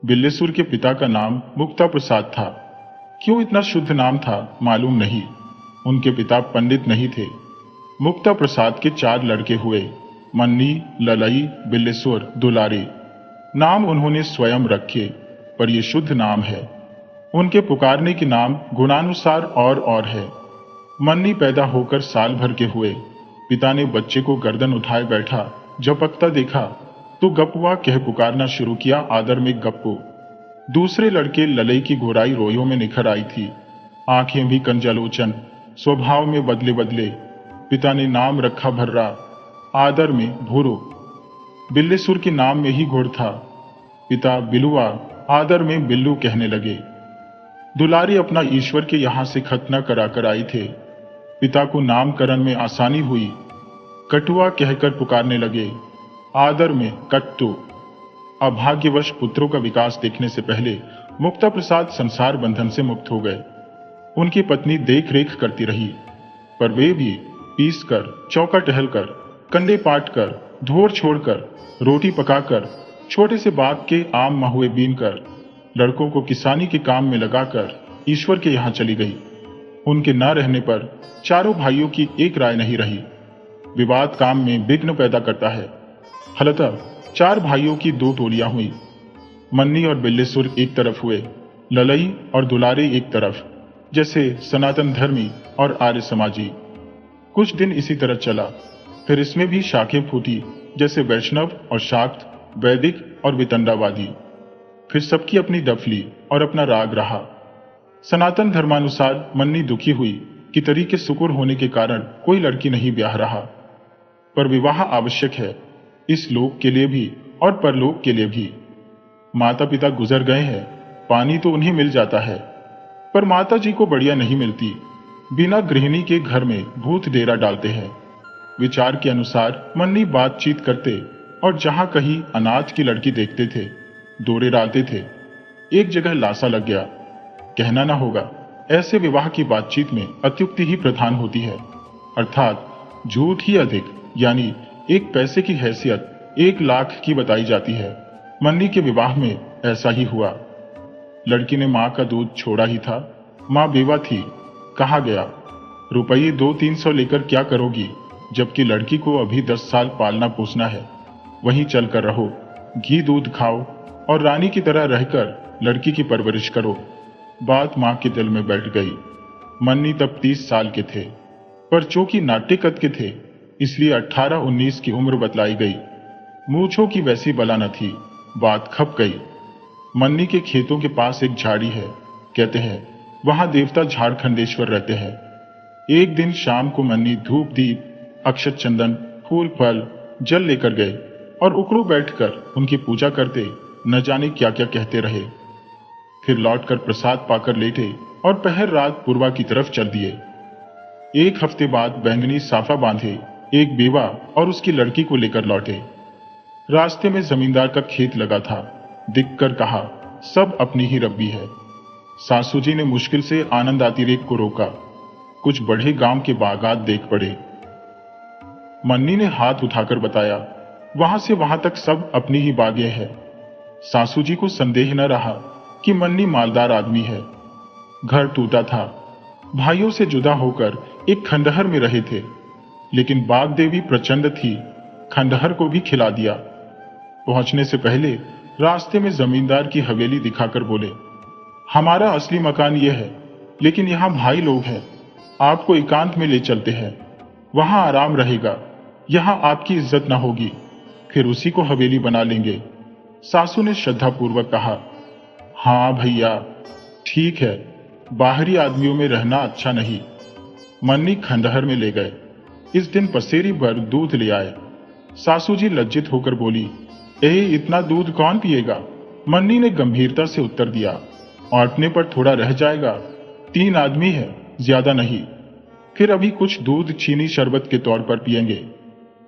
बिल्लेसुर के पिता का नाम मुक्ता प्रसाद था। क्यों इतना शुद्ध नाम था मालूम नहीं। उनके पिता पंडित नहीं थे। मुक्ता प्रसाद के 4 लड़के हुए, मन्नी, ललई, बिल्लेसुर, दुलारी। नाम उन्होंने स्वयं रखे, पर ये शुद्ध नाम है। उनके पुकारने के नाम गुणानुसार और है। मन्नी पैदा होकर साल भर के हुए। पिता ने बच्चे को गर्दन उठाए बैठा झपकता देखा तो गपुआ कह पुकारना शुरू किया, आदर में गप्पू। दूसरे लड़के ललई की गोराई रोयों में निखर आई थी, आंखें भी कंजलोचन, स्वभाव में बदले बदले। पिता ने नाम रखा भर्रा, आदर में भूरो। बिल्लेसुर के नाम में ही गुण था। पिता बिलुआ, आदर में बिल्लू कहने लगे। दुलारी अपना ईश्वर के यहां से खतना करा कर आई थे। पिता को नामकरण में आसानी हुई, कटुआ कहकर पुकारने लगे, आदर में कट्टू। अभाग्यवश पुत्रों का विकास देखने से पहले मुक्ता प्रसाद संसार बंधन से मुक्त हो गए। उनकी पत्नी देख रेख करती रही, पर वे भी पीस कर, चौका टहल कर, कंडे पाट कर, धोर छोड़कर, रोटी पकाकर, छोटे से बाग के आम महुए बीन कर, लड़कों को किसानी के काम में लगाकर ईश्वर के यहां चली गई। उनके न रहने पर चारों भाइयों की एक राय नहीं रही। विवाद काम में विघ्न पैदा करता है। फलतः 4 भाइयों की 2 टोलियां हुई। मन्नी और बिल्लेसुर एक तरफ हुए, ललई और दुलारी एक तरफ, जैसे सनातन धर्मी और आर्य समाजी। कुछ दिन इसी तरह चला, फिर इसमें भी शाखें फूटी, जैसे वैष्णव और शाक्त, वैदिक और वितंडावादी। फिर सबकी अपनी डफली और अपना राग रहा। सनातन धर्मानुसार मन्नी दुखी हुई कि तरीके सुकुर होने के कारण कोई लड़की नहीं ब्याह रहा। पर विवाह आवश्यक है, इस लोक के लिए भी और परलोक के लिए भी। माता पिता गुजर गए हैं, पानी तो उन्हें मिल जाता है, पर माता जी को बढ़िया नहीं मिलती। बिना गृहिणी के घर में भूत डेरा डालते हैं। विचार के अनुसार मन्नी बातचीत करते और जहां कहीं अनाथ की लड़की देखते थे, दौरे डालते थे। एक जगह लासा लग गया। कहना ना होगा, ऐसे विवाह की बातचीत में अत्युक्ति ही प्रधान होती है, अर्थात झूठ ही अधिक, यानी 1 पैसे की हैसियत 1 लाख की बताई जाती है। मन्नी के विवाह में ऐसा ही हुआ। लड़की ने मां का दूध छोड़ा ही था। मां बेवा थी। कहा गया, रुपये 200-300 लेकर क्या करोगी, जबकि लड़की को अभी 10 साल पालना पोसना है। वहीं चलकर रहो, घी दूध खाओ और रानी की तरह रहकर लड़की की परवरिश करो। बात मां के दिल में बैठ गई। मन्नी तब 30 साल के थे, पर चूंकि नाट्य कद के थे, इसलिए 18-19 की उम्र बतलाई गई। मूछों की वैसी बला न थी। बात खप गई। मन्नी के खेतों के पास एक झाड़ी है, कहते हैं वहां देवता झारखंडेश्वर रहते हैं। एक दिन शाम को मन्नी धूप दीप, अक्षत चंदन, फूल फल, जल लेकर गए और उकड़ू बैठकर उनकी पूजा करते न जाने क्या क्या कहते रहे। फिर लौटकर प्रसाद पाकर लेटे और पहर रात पूर्वा की तरफ चल दिए। 1 हफ्ते बाद बैंगनी साफा बांधे एक बेवा और उसकी लड़की को लेकर लौटे। रास्ते में जमींदार का खेत लगा था। दिखकर कहा, सब अपनी ही रब्बी है। सासू जी ने मुश्किल से आनंद अतिरेक को रोका। कुछ बड़े गांव के बागात देख पड़े। मन्नी ने हाथ उठाकर बताया, वहां से वहां तक सब अपनी ही बागें हैं। सासू जी को संदेह न रहा कि मन्नी मालदार आदमी है। घर टूटा था। भाइयों से जुदा होकर एक खंडहर में रहे थे, लेकिन बाग देवी प्रचंड थी, खंडहर को भी खिला दिया। पहुंचने से पहले रास्ते में जमींदार की हवेली दिखाकर बोले, हमारा असली मकान यह है, लेकिन यहां भाई लोग हैं, आपको एकांत में ले चलते हैं, वहां आराम रहेगा, यहां आपकी इज्जत ना होगी, फिर उसी को हवेली बना लेंगे। सासू ने श्रद्धापूर्वक कहा, हाँ भैया ठीक है, बाहरी आदमियों में रहना अच्छा नहीं। मन्नी खंडहर में ले गए। इस दिन पसेरी भर दूध ले आए। सासू जी लज्जित होकर बोली, इतना दूध कौन पिएगा? मन्नी ने गंभीरता से उत्तर दिया, औंटने पर थोड़ा रह जाएगा, 3 आदमी है, ज्यादा नहीं। फिर अभी कुछ दूध चीनी शरबत के तौर पर पिएंगे।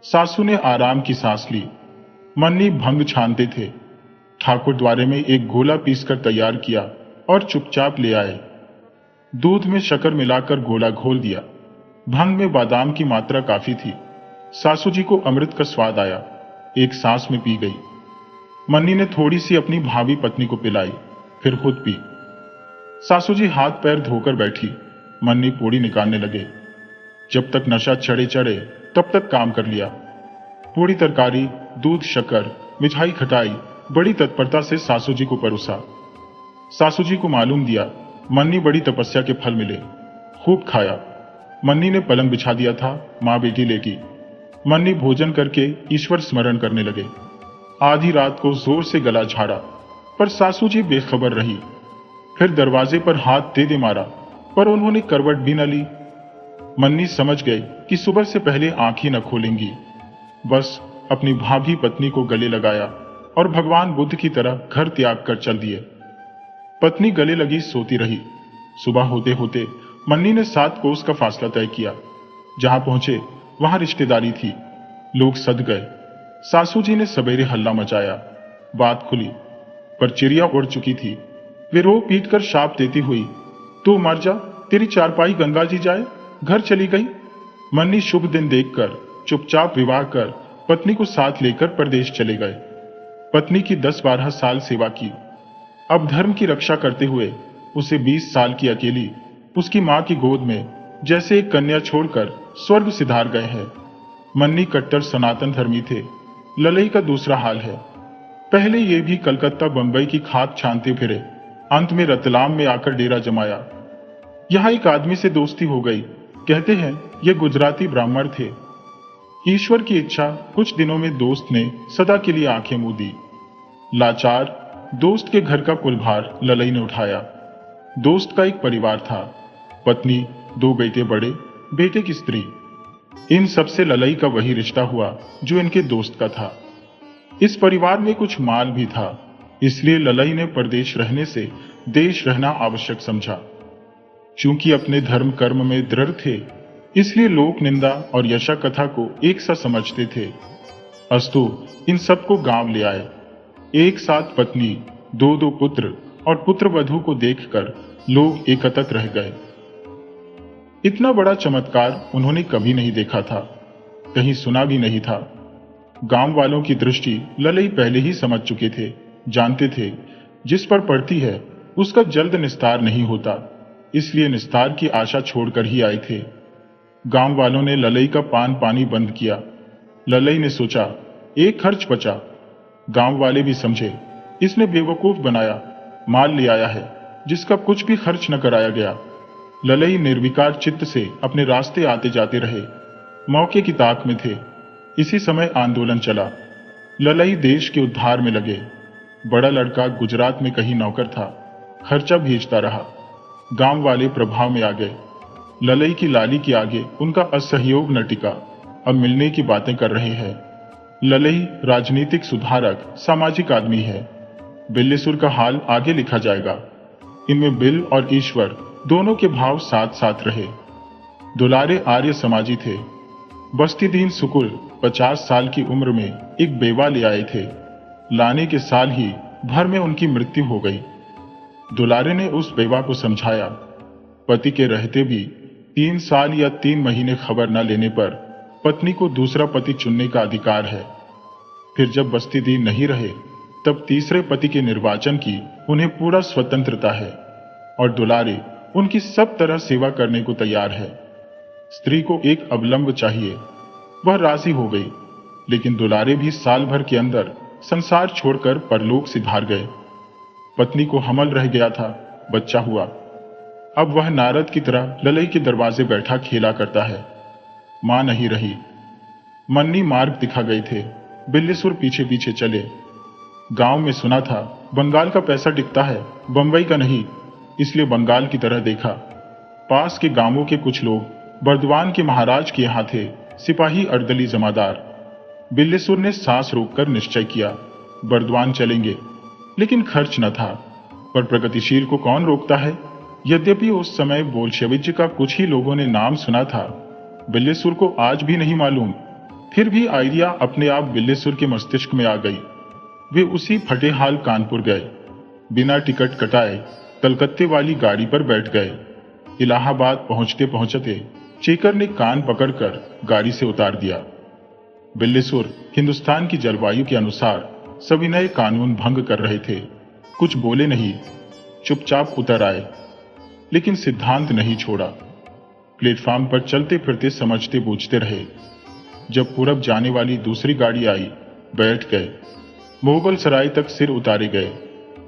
सासू ने आराम की सांस ली। मन्नी भंग छानते थे। ठाकुर द्वारे में एक गोला पीसकर तैयार किया और चुपचाप ले आए। दूध में शक्कर मिलाकर गोला घोल दिया। भंग में बादाम की मात्रा काफी थी। सासू जी को अमृत का स्वाद आया। एक सांस में पी गई। मन्नी ने थोड़ी सी अपनी भावी पत्नी को पिलाई, फिर खुद पी। सासू जी हाथ पैर धोकर बैठी, मन्नी पूड़ी निकालने लगे। जब तक नशा चढ़े चढ़े तब तक काम कर लिया। पूड़ी तरकारी, दूध, शक्कर, मिठाई, खटाई बड़ी तत्परता से सासू जी को परोसा। सासू जी को मालूम दिया मन्नी बड़ी तपस्या के फल मिले। खूब खाया। मन्नी ने पलंग बिछा दिया था, माँ बेटी लेगी। मन्नी भोजन करके ईश्वर स्मरण करने लगे। आधी रात को जोर से गला झाड़ा, पर सासू जी बेखबर रही। फिर दरवाजे पर हाथ दे दे मारा, पर उन्होंने करवट भी न ली। मन्नी समझ गए कि सुबह से पहले आंख ही न खोलेंगी। बस अपनी भाभी पत्नी को गले लगाया और भगवान बुद्ध की तरह घर त्याग कर चल दिए। पत्नी गले लगी सोती रही। सुबह होते होते मन्नी ने 7 कोस का फासला तय किया। जहां पहुंचे वहां रिश्तेदारी थी। लोग सद गए। सासू जी ने सवेरे हल्ला मचाया। बात खुली, पर चिड़िया उड़ चुकी थी। वे रो पीट कर शाप देती हुई, तू मर जा, तेरी चारपाई गंगा जी जाए, घर चली गई। मन्नी शुभ दिन देखकर चुपचाप विवाह कर पत्नी को साथ लेकर परदेश चले गए। पत्नी की 10-12 साल सेवा की। अब धर्म की रक्षा करते हुए उसे 20 साल की अकेली उसकी मां की गोद में जैसे एक कन्या छोड़कर स्वर्ग सिधार गए हैं। मन्नी कट्टर सनातन धर्मी थे। ललई का दूसरा हाल है। पहले ये भी कलकत्ता बंबई की खाद छानते फिरे, अंत में रतलाम में आकर डेरा जमाया। यहां एक आदमी से दोस्ती हो गई। कहते हैं ये गुजराती ब्राह्मण थे। ईश्वर की इच्छा, कुछ दिनों में दोस्त ने सदा के लिए आंखें मूंद दी। लाचार दोस्त के घर का कुलभार ललई ने उठाया। दोस्त का एक परिवार था, पत्नी, 2 बेटे, बड़े बेटे की स्त्री। इन सबसे ललई का वही रिश्ता हुआ जो इनके दोस्त का था। इस परिवार में कुछ माल भी था, इसलिए ललई ने परदेश रहने से देश रहना आवश्यक समझा। चूंकि अपने धर्म कर्म में दृढ़ थे, इसलिए लोक निंदा और यशा कथा को एक सा समझते थे। अस्तु इन सबको गांव ले आए। एक साथ पत्नी, 2-2 पुत्र और पुत्रवधू को देखकर लोग एकटक रह गए। इतना बड़ा चमत्कार उन्होंने कभी नहीं देखा था, कहीं सुना भी नहीं था। गांव वालों की दृष्टि ललई पहले ही समझ चुके थे, जानते थे जिस पर पड़ती है उसका जल्द निस्तार नहीं होता, इसलिए निस्तार की आशा छोड़कर ही आए थे। गांव वालों ने ललई का पान पानी बंद किया। ललई ने सोचा एक खर्च बचा। गांव वाले भी समझे इसने बेवकूफ बनाया, माल ले आया है जिसका कुछ भी खर्च न कराया गया। ललई निर्विकार चित्त से अपने रास्ते आते जाते रहे, मौके की ताक में थे। इसी समय आंदोलन चला। ललई देश के उद्धार में लगे। बड़ा लड़का गुजरात में कहीं नौकर था, खर्चा भेजता रहा। गांव वाले प्रभाव में आ गए। ललई की लाली के आगे उनका असहयोग न टिका। अब मिलने की बातें कर रहे हैं। ललई राजनीतिक सुधारक, सामाजिक आदमी है। बिल्लेसुर का हाल आगे लिखा जाएगा। इनमें बिल और ईश्वर दोनों के भाव साथ साथ रहे। दुलारे आर्य समाजी थे। बस्ती दीन सुकुल 50 साल की उम्र में एक बेवा ले आए थे। लाने के साल ही भर में उनकी मृत्यु हो गई। दुलारे ने उस बेवा को समझाया, पति के रहते भी 3 साल या 3 महीने खबर न लेने पर पत्नी को दूसरा पति चुनने का अधिकार है। फिर जब बस्ती दीन नहीं रहे, तब तीसरे पति के निर्वाचन की उन्हें पूरा स्वतंत्रता है और दुलारे उनकी सब तरह सेवा करने को तैयार है। स्त्री को एक अवलंब चाहिए। वह राजी हो गई, लेकिन दुलारे भी साल भर के अंदर संसार छोड़कर परलोक सिधार गए। पत्नी को हमल रह गया था, बच्चा हुआ। अब वह नारद की तरह ललई के दरवाजे बैठा खेला करता है। मां नहीं रही। मन्नी मार्ग दिखा गए थे। बिल्लेसुर पीछे पीछे चले। गांव में सुना था बंगाल का पैसा टिकता है, बंबई का नहीं, इसलिए बंगाल की तरह देखा। पास के गांवों के कुछ लोग बर्दवान के महाराज के यहाँ थे, सिपाही अर्दली जमादार। बिल्लेसुर ने सांस रोककर निश्चय किया, बर्दवान चलेंगे, लेकिन खर्च न था। पर प्रगतिशील को कौन रोकता है। यद्यपि उस समय बोल्शेविक का कुछ ही लोगों ने नाम सुना था, बिल्लेसुर को आज भी नहीं मालूम। फिर भी आइडिया अपने आप बिल्लेसुर के मस्तिष्क में आ गई। वे उसी फटे हाल कानपुर गए। बिना टिकट कटाए कलकत्ते वाली गाड़ी पर बैठ गए। इलाहाबाद पहुंचते पहुंचते चेकर ने कान पकड़कर गाड़ी से उतार दिया। बिल्लेसुर हिंदुस्तान की जलवायु के अनुसार सविनय कानून भंग कर रहे थे। कुछ बोले नहीं, चुपचाप उतर आए, लेकिन सिद्धांत नहीं छोड़ा। प्लेटफॉर्म पर चलते फिरते समझते बूझते रहे। जब पूरब जाने वाली दूसरी गाड़ी आई, बैठ गए। मुगल सराय तक सिर उतारे गए,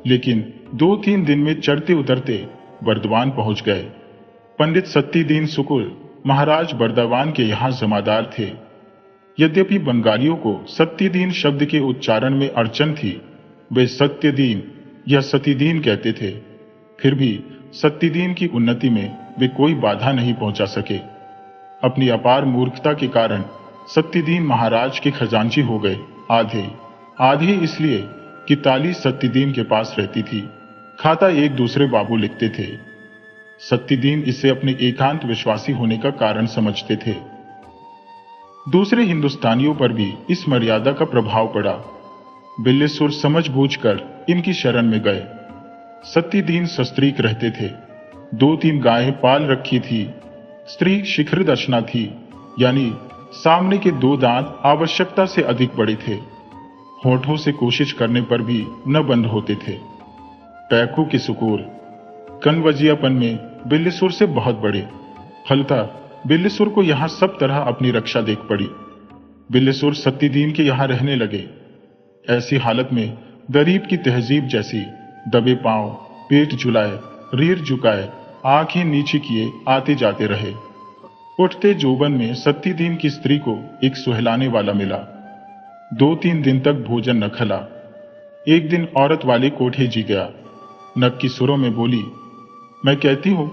लेकिन 2-3 दिन में चढ़ते उतरते बर्दवान पहुंच गए। पंडित सत्तीदीन सुकुल महाराज बर्दवान के यहाँ जमादार थे। यद्यपि बंगालियों को सत्तीदीन शब्द के उच्चारण में अड़चन थी, वे सत्यदीन या सतीदीन कहते थे। फिर भी सत्तीदीन की उन्नति में वे कोई बाधा नहीं पहुंचा सके। अपनी अपार मूर्खता के कारण सत्तीदीन महाराज के खजांची हो गए। आधे इसलिए कि ताली सत्तीदीन के पास रहती थी, खाता एक दूसरे बाबू लिखते थे। सत्तीदीन इसे अपने एकांत विश्वासी होने का कारण समझते थे। दूसरे हिंदुस्तानियों पर भी इस मर्यादा का प्रभाव पड़ा। बिल्लेसुर समझबूझकर इनकी शरण में गए। सत्तीदीन सस्त्रीक रहते थे। 2-3 गायें पाल रखी थी। स्त्री शिखर दशना थी, यानी सामने के 2 दांत आवश्यकता से अधिक बड़े थे। होठों से कोशिश करने पर भी न बंद होते थे। पैखों के सुकूर कनवजियापन में बिल्लेसुर से बहुत बड़े। फलता बिल्लेसुर को यहाँ सब तरह अपनी रक्षा देख पड़ी। बिल्लेसुर सत्तीदीन के यहाँ रहने लगे। ऐसी हालत में गरीब की तहजीब जैसी दबे पांव, पेट झुलाए, रीढ़ झुकाए, आंखें नीची किए आते जाते रहे। उठते जोबन में सत्तीदीन की स्त्री को एक सुहलाने वाला मिला। 2-3 दिन तक भोजन न खला। एक दिन औरत वाले कोठे जी गया। नक की सुरों में बोली, मैं कहती हूं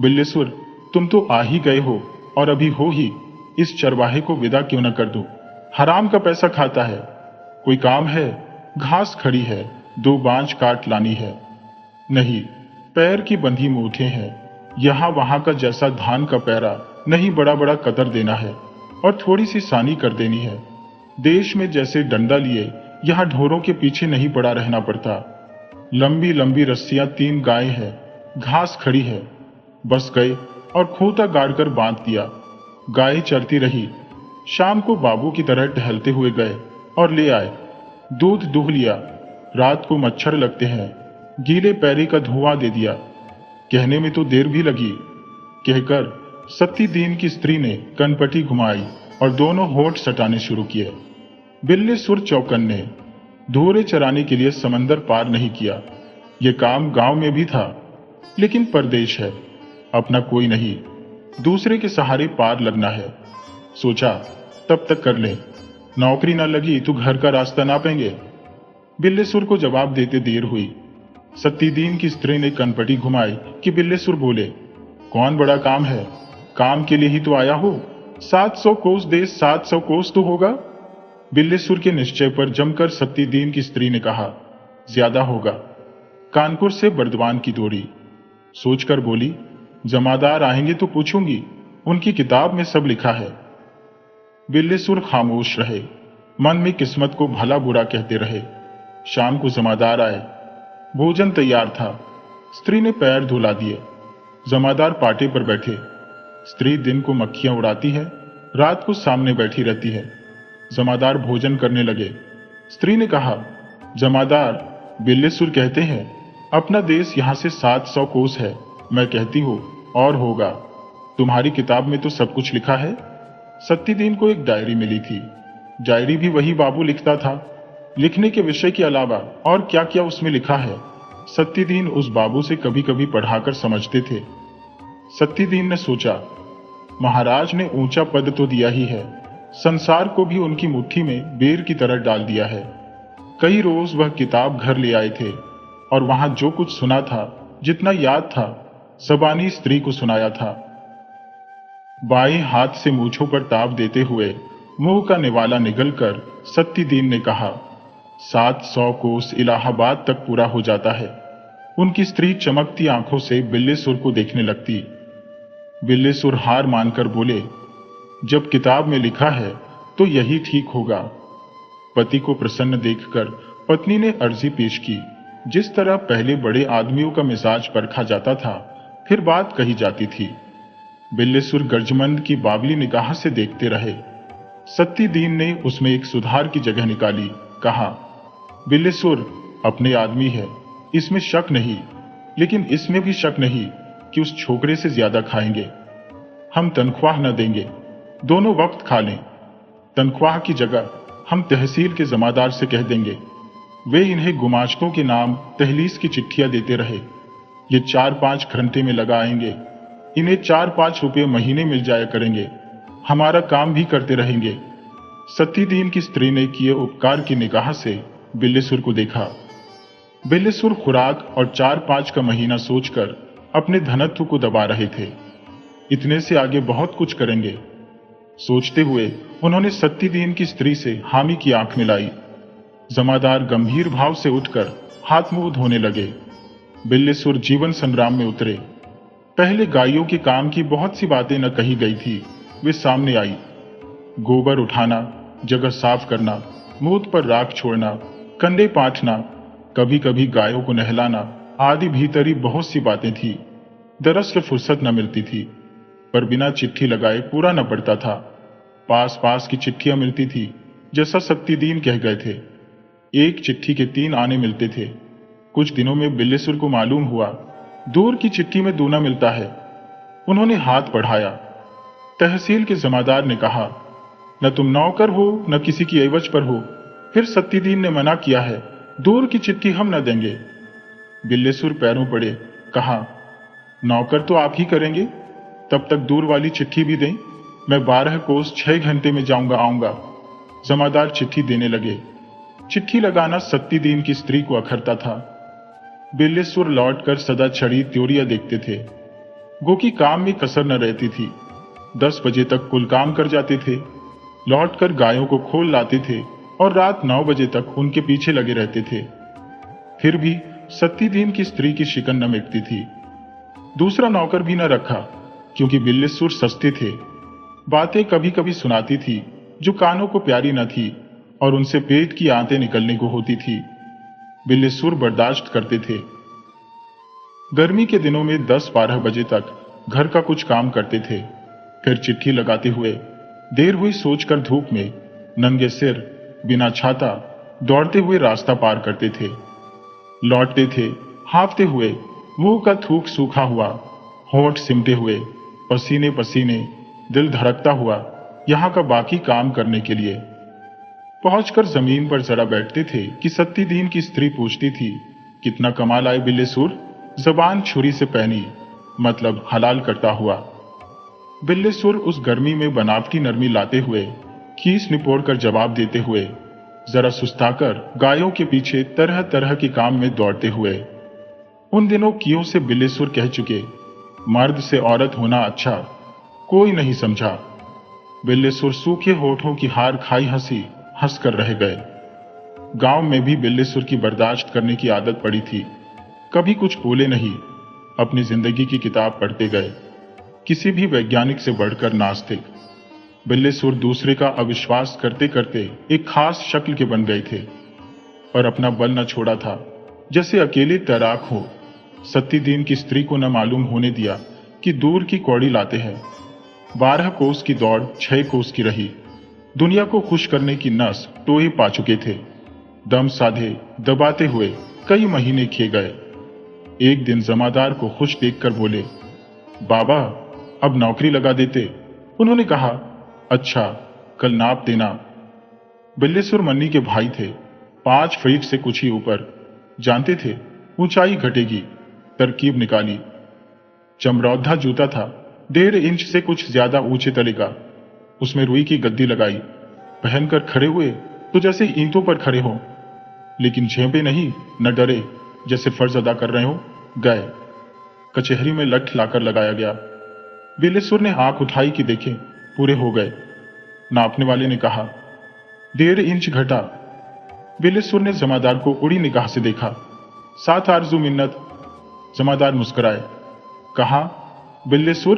बिल्लेसुर, तुम तो आ ही गए हो और अभी हो ही, इस चरवाहे को विदा क्यों न कर दूं? हराम का पैसा खाता है। कोई काम है? घास खड़ी है, 2 बांझ काट लानी है। नहीं, पैर की बंधी मूठें हैं। यहां वहां का जैसा धान का पैरा नहीं, बड़ा बड़ा कतर देना है और थोड़ी सी सानी कर देनी है। देश में जैसे डंडा लिए यहां ढोरों के पीछे नहीं पड़ा रहना पड़ता। लंबी लंबी रस्सियां 3 गायें हैं, घास खड़ी है। बस गए और खूंटा गाड़कर बांध दिया। गायें चरती रही। शाम को बाबू की तरह टहलते हुए गए और ले आए। दूध दूह लिया। रात को मच्छर लगते हैं, गीले पैरे का धुआं दे दिया। कहने में तो देर भी लगी। कहकर सत्तीदीन की स्त्री ने कनपटी घुमाई और दोनों होठ सटाने शुरू किए। बिल्लेसुर चौकन्ने। धोरे चराने के लिए समंदर पार नहीं किया। यह काम गांव में भी था, लेकिन परदेश है, अपना कोई नहीं, दूसरे के सहारे पार लगना है। सोचा तब तक कर ले, नौकरी ना लगी तो घर का रास्ता नापेंगे। बिल्लेसुर को जवाब देते देर हुई। सत्तीदीन की स्त्री ने कनपटी घुमाई कि बिल्लेसुर बोले, कौन बड़ा काम है? काम के लिए ही तो आया हो। 700 कोस देश, 700 कोस तो होगा। बिल्लेसुर के निश्चय पर जमकर सत्तीदीन की स्त्री ने कहा, ज्यादा होगा। कानपुर से बर्दवान की दूरी। सोचकर बोली, जमादार आएंगे तो पूछूंगी, उनकी किताब में सब लिखा है। बिल्लेसुर खामोश रहे, मन में किस्मत को भला बुरा कहते रहे। शाम को जमादार आए। भोजन तैयार था। स्त्री ने पैर धुला दिए। जमादार पाटे पर बैठे। स्त्री दिन को मक्खियां उड़ाती है, रात को सामने बैठी रहती है। जमादार भोजन करने लगे। स्त्री ने कहा, जमादार, बिल्लेसुर कहते हैं अपना देश यहां से 700 कोस है। मैं कहती हूं और होगा। तुम्हारी किताब में तो सब कुछ लिखा है। सत्तीदीन को एक डायरी मिली थी। डायरी भी वही बाबू लिखता था। लिखने के विषय के अलावा और क्या क्या उसमें लिखा है, सत्तीदीन उस बाबू से कभी कभी पढ़ाकर समझते थे। सत्तीदीन ने सोचा, महाराज ने ऊंचा पद तो दिया ही है, संसार को भी उनकी मुट्ठी में बेर की तरह डाल दिया है। कई रोज वह किताब घर ले आए थे और वहां जो कुछ सुना था, जितना याद था, ज़बानी स्त्री को सुनाया था। बाएं हाथ से मूंछों पर ताव देते हुए मुंह का निवाला निगलकर सत्तीदीन ने कहा, 700 कोस इलाहाबाद तक पूरा हो जाता है। उनकी स्त्री चमकती आंखों से बिल्लेसुर को देखने लगती। बिल्लेसुर हार मानकर बोले, जब किताब में लिखा है तो यही ठीक होगा। पति को प्रसन्न देखकर पत्नी ने अर्जी पेश की। जिस तरह पहले बड़े आदमियों का मिजाज परखा जाता था, फिर बात कही जाती थी। बिल्लेसुर गर्जमंद की बावली निगाह से देखते रहे। सत्तीदीन ने उसमें एक सुधार की जगह निकाली। कहा, बिल्लेसुर अपने आदमी है, इसमें शक नहीं, लेकिन इसमें भी शक नहीं कि उस छोकरे से ज्यादा खाएंगे। हम तनख्वाह न देंगे, दोनों वक्त खा लें। तनख्वाह की जगह हम तहसील के जमादार से कह देंगे, वे इन्हें गुमाश्तों के नाम तहलीस की चिट्ठियां देते रहे। ये 4-5 घंटे में लगा आएंगे, इन्हें 4-5 रुपये महीने मिल जाया करेंगे, हमारा काम भी करते रहेंगे। सत्तीदीन की स्त्री ने किए उपकार की निगाह से बिल्लेसुर को देखा। बिल्लेसुर खुराक और 4-5 का महीना सोचकर अपने धनत्व को दबा रहे थे। इतने से आगे बहुत कुछ करेंगे सोचते हुए उन्होंने सत्तीदीन की स्त्री से हामी की आंख मिलाई। जमादार गंभीर भाव से उठकर हाथ मुंह धोने लगे। बिल्लेसुर जीवन संग्राम में उतरे। पहले गायों के काम की बहुत सी बातें न कही गई थी, वे सामने आई। गोबर उठाना, जगह साफ करना, मूत पर राख छोड़ना, कंडे पाथना, कभी कभी गायों को नहलाना आदि भीतरी बहुत सी बातें थी। दरअसल फुर्सत न मिलती थी, पर बिना चिट्ठी लगाए पूरा न पड़ता था। पास पास की चिट्ठियां मिलती थी, जैसा सत्तीदीन कह गए थे। एक चिट्ठी के 3 आने मिलते थे। कुछ दिनों में बिल्लेसुर को मालूम हुआ, दूर की चिट्ठी में दूना मिलता है। उन्होंने हाथ बढ़ाया। तहसील के जमादार ने कहा, न तुम नौकर हो न किसी की एवज पर हो। फिर सत्तीदीन ने मना किया है, दूर की चिट्ठी हम न देंगे। बिल्लेसुर पैरों पड़े, कहा, नौकर तो आप ही करेंगे, तब तक दूर वाली चिट्ठी भी दें। मैं 12 कोस 6 घंटे में जाऊंगा आऊंगा। जमादार चिट्ठी देने लगे। चिट्ठी लगाना सत्तीदीन की स्त्री को अखरता था। बिल्लेसुर लौटकर सदा छड़ी त्योरियां देखते थे। गोकी काम में कसर न रहती थी। 10 बजे तक कुल काम कर जाते थे, लौटकर गायों को खोल लाते थे और रात 9 बजे तक उनके पीछे लगे रहते थे। फिर भी सत्तीदीन की स्त्री की शिकन न मिटती थी। दूसरा नौकर भी न रखा, क्योंकि बिल्लेसुर सस्ते थे। बातें कभी कभी सुनाती थी जो कानों को प्यारी न थी और उनसे पेट की आंतें निकलने को होती थी। बिल्लेसुर बर्दाश्त करते थे। गर्मी के दिनों में 10-12 बजे तक घर का कुछ काम करते थे। फिर चिट्ठी लगाते हुए देर हुई सोचकर धूप में नंगे सिर बिना छाता दौड़ते हुए रास्ता पार करते थे। लौटते थे हांफते हुए, मुंह का थूक सूखा हुआ, होंठ सिमटे हुए, पसीने पसीने, दिल धड़कता हुआ, यहां का बाकी काम करने के लिए। पहुंचकर जमीन पर जरा बैठते थे कि सत्तीदीन की स्त्री पूछती थी, कितना कमा लाए बिल्लेसुर? जबान छुरी से पहनी, मतलब हलाल करता हुआ। बिल्लेसुर उस गर्मी में बनावटी नरमी लाते हुए, खीस निपोड़कर जवाब देते हुए, जरा सुस्ताकर गायों के पीछे तरह तरह के काम में दौड़ते हुए। उन दिनों कियों से बिल्लेसुर कह चुके, मर्द से औरत होना अच्छा, कोई नहीं समझा। बिल्लेसुर सूखे होठों की हार खाई हंसी हंसकर रह गए। गांव में भी बिल्लेसुर की बर्दाश्त करने की आदत पड़ी थी। कभी कुछ बोले नहीं, अपनी जिंदगी की किताब पढ़ते गए। किसी भी वैज्ञानिक से बढ़कर नास्तिक। बिल्लेसुर दूसरे का अविश्वास करते करते एक खास शक्ल के बन गए थे और अपना बल न छोड़ा था, जैसे अकेले तैराक हो। सत्तीदीन की स्त्री को न मालूम होने दिया कि दूर की कौड़ी लाते हैं। 12 कोस की दौड़ 6 कोस की रही। दुनिया को खुश करने की नस टोए पा चुके थे। दम साधे दबाते हुए कई महीने खे गए। एक दिन जमादार को खुश देखकर बोले, बाबा अब नौकरी लगा देते। उन्होंने कहा, अच्छा कल नाप देना। बिल्लेसुर मन्नी के भाई थे, 5 फीट से कुछ ही ऊपर। जानते थे ऊंचाई घटेगी। तरकीब निकाली। चमरौधा जूता था, 1.5 इंच से कुछ ज्यादा ऊंचे तले का। उसमें रुई की गद्दी लगाई। पहनकर खड़े हुए तो जैसे ईंटों पर खड़े हों, लेकिन झेंपे नहीं, न डरे, जैसे फर्ज अदा कर रहे हो। गए। कचहरी में लठ लाकर लगाया गया। बिल्लेसुर ने आंख उठाई कि देखे पूरे हो गए। नापने वाले ने कहा, 1.5 इंच घटा। बिल्लेसुर ने जमादार को उड़ी निगाह से देखा। 7 आरजू मिन्नत। जमादार मुस्कुराए, कहा, बिल्लेसुर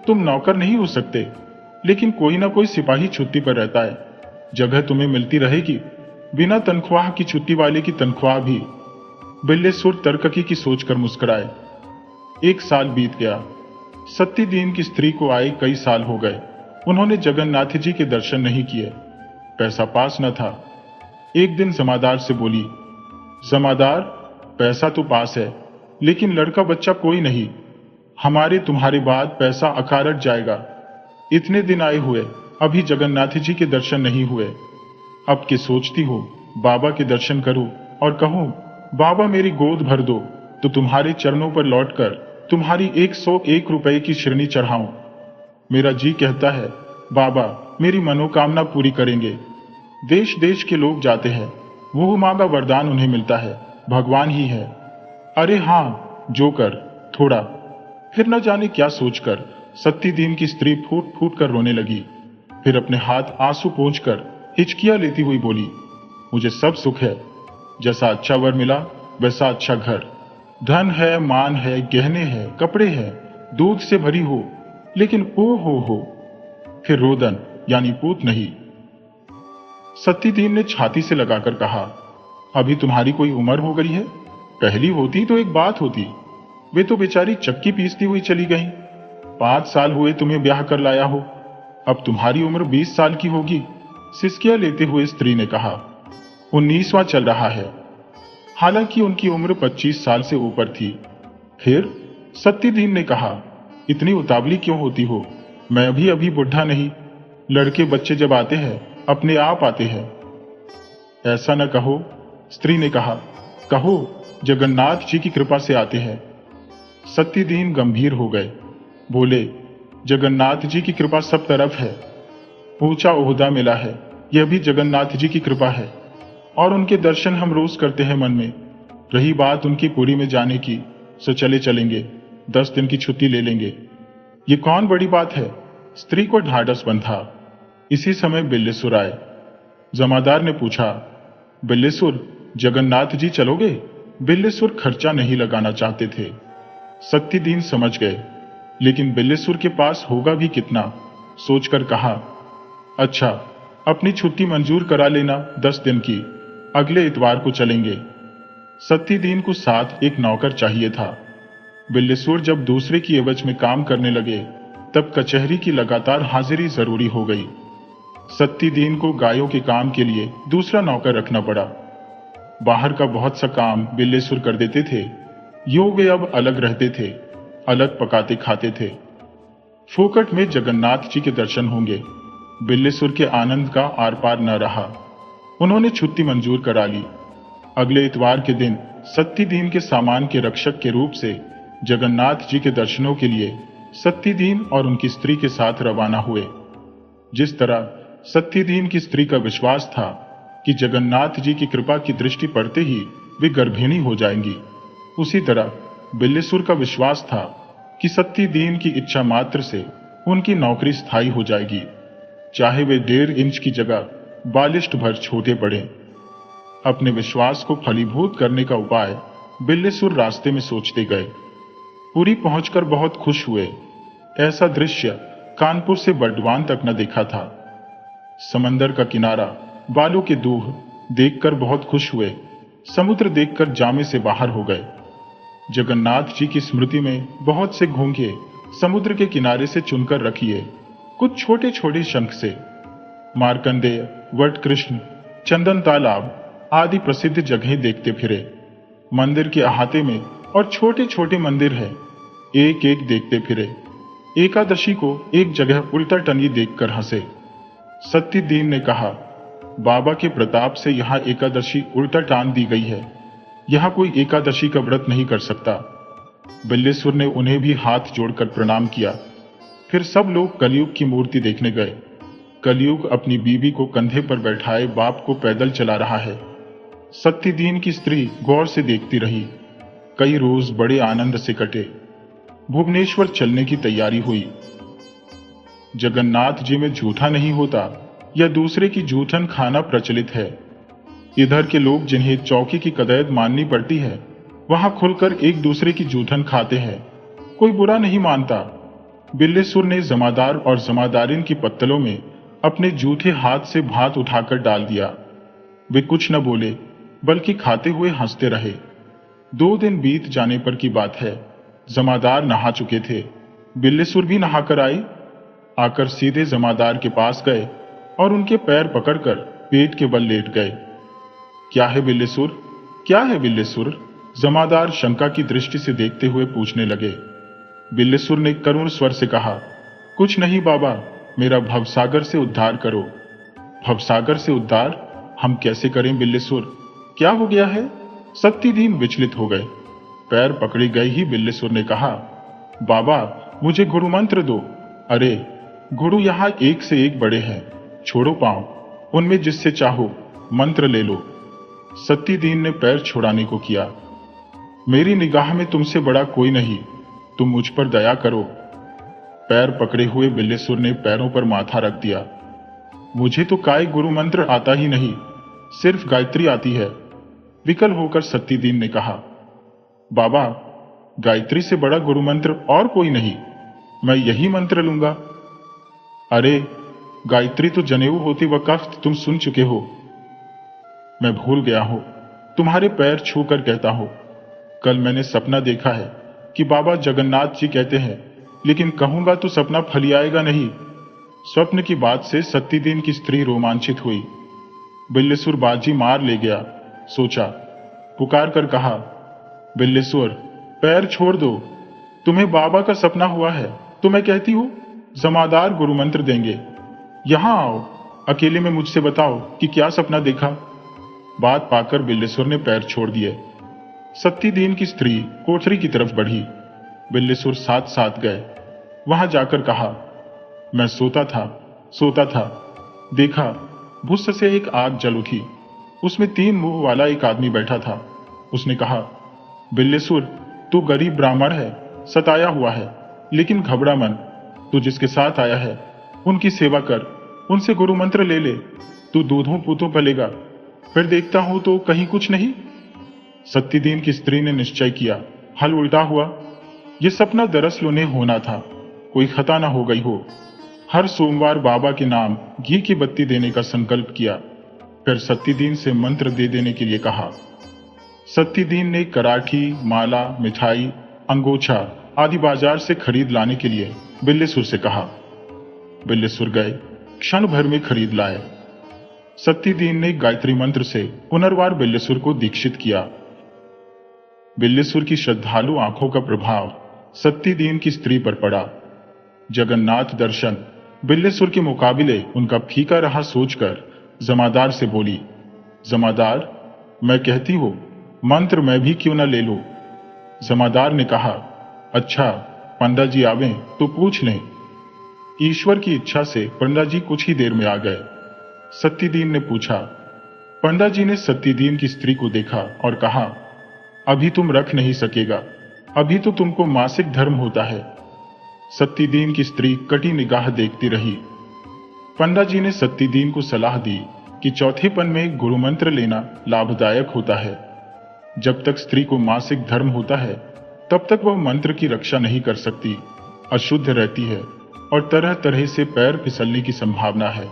तुम नौकर नहीं हो सकते, लेकिन कोई ना कोई सिपाही छुट्टी पर रहता है, जगह तुम्हें मिलती रहेगी। बिना तनख्वाह की छुट्टी वाले की तनख्वाह भी। बिल्लेसुर तरककी की सोचकर मुस्कुराए। 1 साल बीत गया। सत्तीदीन की स्त्री को आए कई साल हो गए। उन्होंने जगन्नाथ जी के दर्शन नहीं किए। पैसा पास न था। एक दिन जमादार से बोली, जमादार, पैसा तो पास है, लेकिन लड़का बच्चा कोई नहीं। हमारे तुम्हारे बाद पैसा अकारट जाएगा। इतने दिन आए हुए अभी जगन्नाथ जी के दर्शन नहीं हुए। अब के सोचती हो बाबा के दर्शन करूं और कहूं बाबा मेरी गोद भर दो, तो तुम्हारे चरणों पर लौटकर तुम्हारी 101 रुपए की शिरनी चढ़ाऊं। मेरा जी कहता है बाबा मेरी मनोकामना पूरी करेंगे। देश देश के लोग जाते हैं, वो मांगा वरदान उन्हें मिलता है, भगवान ही है। अरे हाँ, जोकर थोड़ा। फिर न जाने क्या सोचकर सत्तीदीन की स्त्री फूट फूट कर रोने लगी। फिर अपने हाथ आंसू पोंछकर हिचकियां लेती हुई बोली, मुझे सब सुख है। जैसा अच्छा वर मिला वैसा अच्छा घर, धन है, मान है, गहने हैं, कपड़े हैं, दूध से भरी हो, लेकिन ओ हो फिर रोदन यानी पूत नहीं। सत्तीदीन ने छाती से लगाकर कहा, अभी तुम्हारी कोई उम्र हो गई है? पहली होती तो एक बात होती। वे तो बेचारी चक्की पीसती हुई चली गई। 5 साल हुए तुम्हें ब्याह कर लाया हो, अब तुम्हारी उम्र 20 साल की होगी। सिसकियां लेते हुए स्त्री ने कहा, 19वां चल रहा है। हालांकि उनकी उम्र 25 साल से ऊपर थी। फिर सत्तीदीन ने कहा, इतनी उतावली क्यों होती हो? मैं अभी अभी बुढ़ा नहीं। लड़के बच्चे जब आते हैं अपने आप आते हैं। ऐसा न कहो, स्त्री ने कहा, कहो जगन्नाथ जी की कृपा से आते हैं। सत्तीदीन गंभीर हो गए, बोले, जगन्नाथ जी की कृपा सब तरफ है। ऊंचा ओहदा मिला है, यह भी जगन्नाथ जी की कृपा है, और उनके दर्शन हम रोज करते हैं मन में। रही बात उनकी पुरी में जाने की, सो चले चलेंगे, 10 दिन की छुट्टी ले लेंगे। ये कौन बड़ी बात है? स्त्री को ढाढ़स बंधा। इसी समय बिल्लेसुर आए। जमादार ने पूछा, बिल्लेसुर, जगन्नाथ जी चलोगे? बिल्लेसुर खर्चा नहीं लगाना चाहते थे। सत्तीदीन समझ गए, लेकिन बिल्लेसुर के पास होगा भी कितना, सोचकर कहा, अच्छा, अपनी छुट्टी मंजूर करा लेना 10 दिन की, अगले इतवार को चलेंगे। सत्तीदीन को साथ एक नौकर चाहिए था। बिल्लेसुर जब दूसरे की एवज में काम करने लगे, तब कचहरी की लगातार हाजिरी जरूरी हो गई। सत्तीदीन को गायों के काम के लिए दूसरा नौकर रखना पड़ा। बाहर का बहुत सा काम बिल्लेसुर कर देते थे। यूं वे अब अलग रहते थे, अलग पकाते खाते थे। फोकट में जगन्नाथ जी के दर्शन होंगे। बिल्लेसुर के आनंद का आर पार न रहा। उन्होंने छुट्टी मंजूर करा ली। अगले इतवार के दिन सत्तीदीन के सामान के रक्षक के रूप से जगन्नाथ जी के दर्शनों के लिए सत्तीदीन और उनकी स्त्री के साथ रवाना हुए। जिस तरह सत्तीदीन की स्त्री का विश्वास था कि जगन्नाथ जी की कृपा की दृष्टि पड़ते ही वे गर्भिणी हो जाएंगी, उसी तरह बिल्लेसुर का विश्वास था कि सत्तीदीन की इच्छा मात्र से उनकी नौकरी स्थायी हो जाएगी, चाहे वे 1.5 इंच की जगह बालिष्ट भर छोटे पड़े। अपने विश्वास को फलीभूत करने का उपाय बिल्लेसुर रास्ते में सोचते गए। पुरी पहुंचकर बहुत खुश हुए। ऐसा दृश्य कानपुर से बर्डवान तक न देखा था। समंदर का किनारा, बालों के दूह देखकर बहुत खुश हुए। समुद्र देखकर जामे से बाहर हो गए। जगन्नाथ जी की स्मृति में बहुत से घोंघे समुद्र के किनारे से चुनकर रखिए, कुछ छोटे छोटे शंख से। मार्कंडेय, वटकृष्ण, चंदन तालाब आदि प्रसिद्ध जगहें देखते फिरे। मंदिर के अहाते में और छोटे छोटे मंदिर है, एक एक देखते फिरे। एकादशी को एक जगह उल्टा टंगी देखकर हंसे। सत्तीदीन ने कहा, बाबा के प्रताप से यहाँ एकादशी उल्टा टान दी गई है, यहाँ कोई एकादशी का व्रत नहीं कर सकता। बिल्लेसुर ने उन्हें भी हाथ जोड़कर प्रणाम किया। फिर सब लोग कलयुग की मूर्ति देखने गए। कलयुग अपनी बीवी को कंधे पर बैठाए बाप को पैदल चला रहा है। सत्तीदीन की स्त्री गौर से देखती रही। कई रोज बड़े आनंद से कटे। भुवनेश्वर चलने की तैयारी हुई। जगन्नाथ जी में जूठा नहीं होता, या दूसरे की जूठन खाना प्रचलित है। इधर के लोग जिन्हें चौकी की कदैद माननी पड़ती है, वहां खुलकर एक दूसरे की जूठन खाते हैं। कोई बुरा नहीं मानता। बिल्लेसुर ने जमादार और जमादारिन की पत्तलों में अपने जूठे हाथ से भात उठाकर डाल दिया। वे कुछ न बोले, बल्कि खाते हुए हंसते रहे। 2 दिन बीत जाने पर की बात है। जमादार नहा चुके थे। बिल्लेसुर भी नहाकर आए। आकर सीधे जमादार के पास गए और उनके पैर पकड़कर पेट के बल लेट गए। क्या है बिल्लेसुर, क्या है बिल्लेसुर? जमादार शंका की दृष्टि से देखते हुए पूछने लगे। बिल्लेसुर ने करुण स्वर से कहा, कुछ नहीं बाबा, मेरा भवसागर से उद्धार करो। भवसागर से उद्धार? हम कैसे करें बिल्लेसुर? क्या हो गया है? सत्तीदीन विचलित हो गए। पैर पकड़े गए ही बिल्लेसुर ने कहा, बाबा मुझे गुरु मंत्र दो। अरे गुरु यहाँ एक से एक बड़े हैं, छोड़ो पांव, उनमें जिससे चाहो मंत्र ले लो। सत्तीदीन ने पैर छुड़ाने को किया। मेरी निगाह में तुमसे बड़ा कोई नहीं, तुम मुझ पर दया करो। पैर पकड़े हुए बिल्लेसुर ने पैरों पर माथा रख दिया। मुझे तो काय गुरु मंत्र आता ही नहीं, सिर्फ गायत्री आती है, विकल होकर सत्तीदीन ने कहा। बाबा गायत्री से बड़ा गुरु मंत्र और कोई नहीं, मैं यही मंत्र लूंगा। अरे गायत्री तो जनेऊ होते वक्त तुम सुन चुके हो। मैं भूल गया हूं, तुम्हारे पैर छूकर कहता हूं, कल मैंने सपना देखा है कि बाबा जगन्नाथ जी कहते हैं, लेकिन कहूंगा तो सपना फलियाएगा नहीं। स्वप्न की बात से सत्तीदीन की स्त्री रोमांचित हुई। बिल्लेसुर बाजी मार ले गया। सोचा, पुकार कर कहा, बिल्लेसुर पैर छोड़ दो, तुम्हें बाबा का सपना हुआ है तो मैं कहती हूं जमादार गुरु मंत्र देंगे। यहां आओ, अकेले में मुझसे बताओ कि क्या सपना देखा। बात पाकर बिल्लेसुर ने पैर छोड़ दिए। सत्तीदीन की स्त्री कोठरी की तरफ बढ़ी। बिल्लेसुर साथ साथ गए। वहां जाकर कहा, मैं सोता था, देखा भुस्स से एक आग जल उठी, उसमें 3 मुंह वाला एक आदमी बैठा था। उसने कहा, बिल्लेसुर तू गरीब ब्राह्मण है, सताया हुआ है, लेकिन घबरा मन, तू जिसके साथ आया है उनकी सेवा कर, उनसे गुरु मंत्र ले ले, तू दूधों पूतों पलेगा। फिर देखता हूं तो कहीं कुछ नहीं। सत्तीदीन की स्त्री ने निश्चय किया, हल उल्टा हुआ। यह सपना दरअसल उन्हें होना था, कोई खता ना हो गई हो। हर सोमवार बाबा के नाम घी की बत्ती देने का संकल्प किया। फिर सत्तीदीन से मंत्र दे देने के लिए कहा। सत्तीदीन ने कराठी, माला, मिठाई, अंगोछा आदि बाजार से खरीद लाने के लिए बिल्लेसुर से कहा। बिल्लेसुर गए, क्षण भर में खरीद लाए। सत्तीदीन ने गायत्री मंत्र से पुनर्वार बिल्लेसुर को दीक्षित किया। बिल्लेसुर की श्रद्धालु आंखों का प्रभाव सत्तीदीन की स्त्री पर पड़ा। जगन्नाथ दर्शन बिल्लेसुर के मुकाबले उनका फीका रहा सोचकर जमादार से बोली, जमादार मैं कहती हूं मंत्र मैं भी क्यों न ले लूं। जमादार ने कहा, अच्छा पंडा जी आवें तो पूछ लें। ईश्वर की इच्छा से पंडा जी कुछ ही देर में आ गए। सत्तीदीन ने पूछा। पंडा जी ने सत्तीदीन की स्त्री को देखा और कहा, अभी तुम रख नहीं सकेगा, अभी तो तुमको मासिक धर्म होता है। सत्तीदीन की स्त्री कटी निगाह देखती रही। पंडा जी ने सत्तीदीन को सलाह दी कि चौथेपन में गुरु मंत्र लेना लाभदायक होता है। जब तक स्त्री को मासिक धर्म होता है तब तक वह मंत्र की रक्षा नहीं कर सकती, अशुद्ध रहती है और तरह तरह से पैर फिसलने की संभावना है।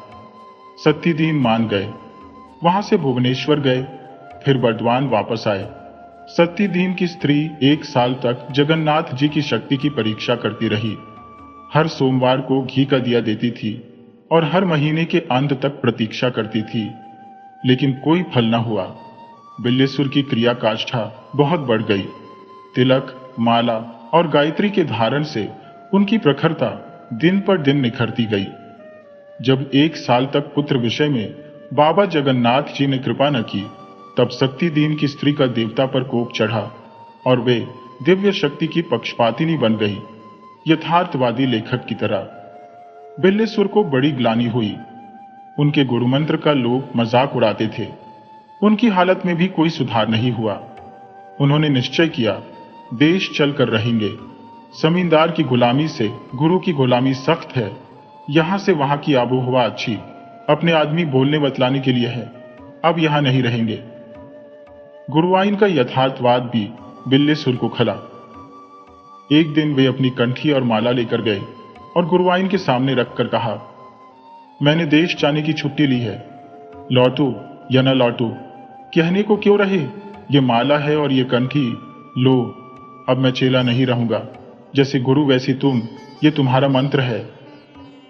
सत्तीदीन मान गए। वहां से भुवनेश्वर गए, फिर बर्दवान वापस आए। सत्तीदीन की स्त्री 1 साल तक जगन्नाथ जी की शक्ति की परीक्षा करती रही। हर सोमवार को घी का दिया देती थी और हर महीने के अंत तक प्रतीक्षा करती थी, लेकिन कोई फल न हुआ। बिल्लेसुर की क्रिया काष्ठा बहुत बढ़ गई। तिलक, माला और गायत्री के धारण से उनकी प्रखरता दिन पर दिन निखरती गई। जब 1 साल तक पुत्र विषय में बाबा जगन्नाथ जी ने कृपा न की, तब सत्तीदीन की स्त्री का देवता पर कोप चढ़ा और वे दिव्य शक्ति की पक्षपातिनी बन गई, यथार्थवादी लेखक की तरह। बिल्लेसुर को बड़ी ग्लानि हुई। उनके गुरुमंत्र का लोग मजाक उड़ाते थे। उनकी हालत में भी कोई सुधार नहीं हुआ। उन्होंने निश्चय किया, देश चलकर रहेंगे। जमींदार की गुलामी से गुरु की गुलामी सख्त है। यहां से वहां की आबोहवा अच्छी, अपने आदमी बोलने बतलाने के लिए है। अब यहां नहीं रहेंगे। गुरुआइन का यथार्थवाद भी बिल्लेसुर को खला। एक दिन वे अपनी कंठी और माला लेकर गए और गुरुआइन के सामने रखकर कहा, मैंने देश जाने की छुट्टी ली है, लौटू या न लौटू कहने को क्यों रहे। ये माला है और ये कंठी लो, अब मैं चेला नहीं रहूंगा। जैसे गुरु वैसी तुम, ये तुम्हारा मंत्र है।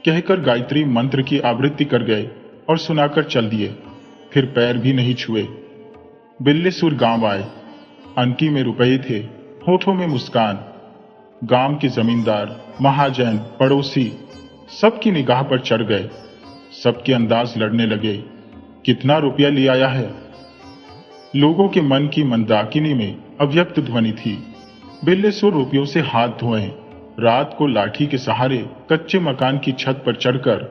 कहकर गायत्री मंत्र की आवृत्ति कर गए और सुनाकर चल दिए। फिर पैर भी नहीं छुए। बिल्लेसुर गांव आए। अनकी में रुपए थे, होठों में मुस्कान। गांव के जमींदार, महाजन, पड़ोसी सबकी निगाह पर चढ़ गए। सबके अंदाज लड़ने लगे। कितना रुपया ले आया है? लोगों के मन की मंदाकिनी में अव्यक्त ध्वनि थी। बिल्लेसुर रुपयों से हाथ धोए। रात को लाठी के सहारे कच्चे मकान की छत पर चढ़कर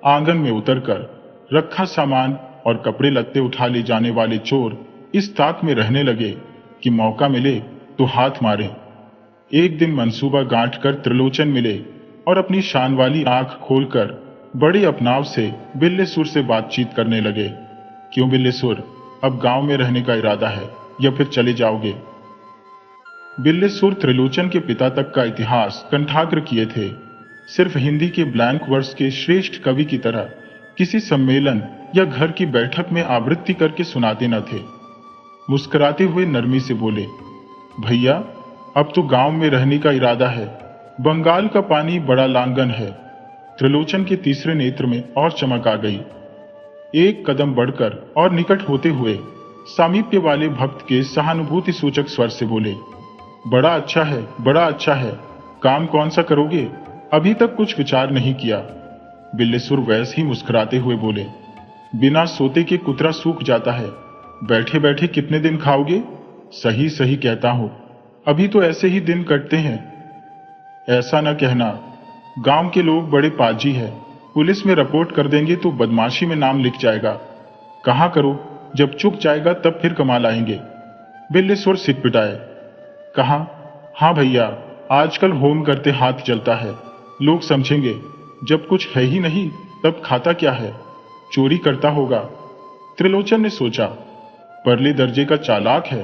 आंगन में उतरकर रखा सामान और कपड़े लत्ते उठा ले जाने वाले चोर इस ताक में रहने लगे कि मौका मिले तो हाथ मारे। एक दिन मंसूबा गांठ कर त्रिलोचन मिले और अपनी शान वाली आंख खोलकर बड़े अपनाव से बिल्लेसुर से बातचीत करने लगे। क्यों बिल्लेसुर, अब गांव में रहने का इरादा है या फिर चले जाओगे? बिल्लेसुर त्रिलोचन के पिता तक का इतिहास कंठाग्र किए थे। सिर्फ हिंदी के ब्लैंक वर्स के श्रेष्ठ कवि की तरह किसी सम्मेलन या घर की बैठक में आवृत्ति करके सुनाते न थे। मुस्कुराते हुए नरमी से बोले, भैया अब तो गांव में रहने का इरादा है। बंगाल का पानी बड़ा लांगन है। त्रिलोचन के तीसरे नेत्र में और चमक आ गई। एक कदम बढ़कर और निकट होते हुए सामीप्य वाले भक्त के सहानुभूति सूचक स्वर से बोले, बड़ा अच्छा है, बड़ा अच्छा है। काम कौन सा करोगे? अभी तक कुछ विचार नहीं किया। बिल्लेसुर वैसे ही मुस्कुराते हुए बोले, बिना सोते के कुतरा सूख जाता है। बैठे बैठे कितने दिन खाओगे? सही सही कहता हूं, अभी तो ऐसे ही दिन कटते हैं। ऐसा न कहना, गांव के लोग बड़े पाजी है। पुलिस में रिपोर्ट कर देंगे तो बदमाशी में नाम लिख जाएगा। कहाँ करो, जब चुक जाएगा तब फिर कमा लाएंगे। बिल्लेसुर सिटपिटाए। कहा, हाँ भैया, आजकल होम करते हाथ जलता है। लोग समझेंगे जब कुछ है ही नहीं तब खाता क्या है? चोरी करता होगा। त्रिलोचन ने सोचा, परले दर्जे का चालाक है,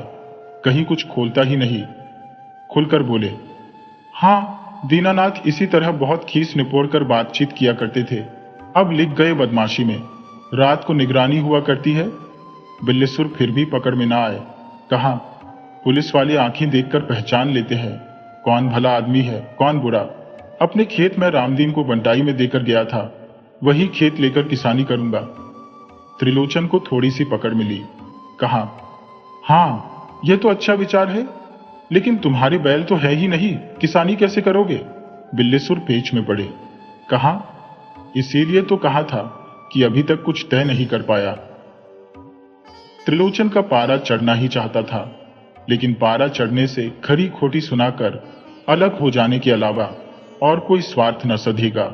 कहीं कुछ खोलता ही नहीं। खुलकर बोले, हाँ, दीनानाथ इसी तरह बहुत खीस निपोड़ कर बातचीत किया करते थे। अब लिख गए बदमाशी में। रात को निगरानी हुआ करती है। बिल्लेसुर फिर भी पकड़ में ना आए। कहा, पुलिस वाले आंखें देखकर पहचान लेते हैं कौन भला आदमी है कौन बुरा। अपने खेत में रामदीन को बंटाई में देकर गया था, वही खेत लेकर किसानी करूंगा। त्रिलोचन को थोड़ी सी पकड़ मिली। कहा, हाँ यह तो अच्छा विचार है, लेकिन तुम्हारे बैल तो है ही नहीं, किसानी कैसे करोगे? बिल्लेसुर पेच में पड़े। कहा, इसीलिए तो कहा था कि अभी तक कुछ तय नहीं कर पाया। त्रिलोचन का पारा चढ़ना ही चाहता था, लेकिन पारा चढ़ने से खरी खोटी सुनाकर अलग हो जाने के अलावा और कोई स्वार्थ न सधेगा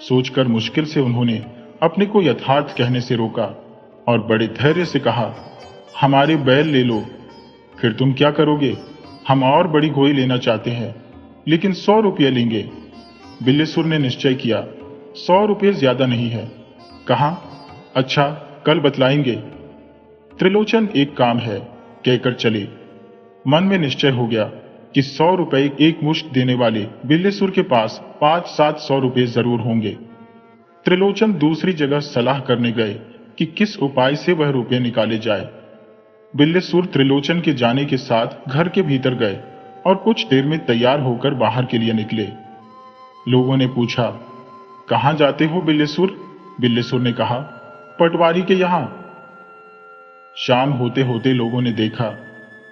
सोचकर मुश्किल से उन्होंने अपने को यथार्थ कहने से रोका और बड़े धैर्य से कहा, हमारे बैल ले लो। फिर तुम क्या करोगे? हम और बड़ी गोई लेना चाहते हैं, लेकिन 100 रुपये लेंगे। बिल्लेसुर ने निश्चय किया, 100 रुपये ज्यादा नहीं है। कहा, अच्छा कल बतलाएंगे। त्रिलोचन एक काम है कहकर चले। मन में निश्चय हो गया कि 100 रुपये एक मुश्त देने वाले बिल्लेसुर के पास 500-700 रुपये जरूर होंगे। त्रिलोचन दूसरी जगह सलाह करने गए कि किस उपाय से वह रुपये निकाले जाए। बिल्लेसुर त्रिलोचन के जाने के साथ घर के भीतर गए और कुछ देर में तैयार होकर बाहर के लिए निकले। लोगों ने पूछा, कहां जाते हो बिल्लेसुर? बिल्लेसुर ने कहा, पटवारी के यहां। शाम होते होते लोगों ने देखा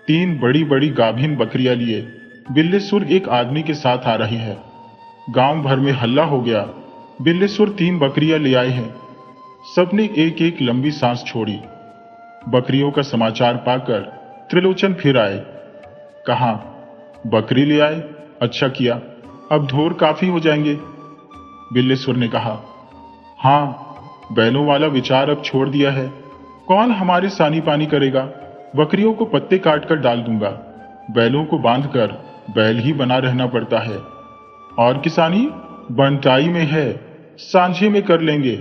3 बड़ी बड़ी गाभीन बकरियां लिए बिल्लेसुर एक आदमी के साथ आ रहे हैं। गांव भर में हल्ला हो गया। बिल्लेसुर 3 बकरियां ले आए हैं। सबने एक एक लंबी सांस छोड़ी। बकरियों का समाचार पाकर त्रिलोचन फिर आए। कहा, बकरी ले आए? अच्छा किया, अब ढोर काफी हो जाएंगे। बिल्लेसुर ने कहा, हाँ, बैलों वाला विचार अब छोड़ दिया है। कौन हमारे सानी पानी करेगा? बकरियों को पत्ते काटकर डाल दूंगा। बैलों को बांधकर बैल ही बना रहना पड़ता है। और किसानी बंटाई में है, सांझे में कर लेंगे।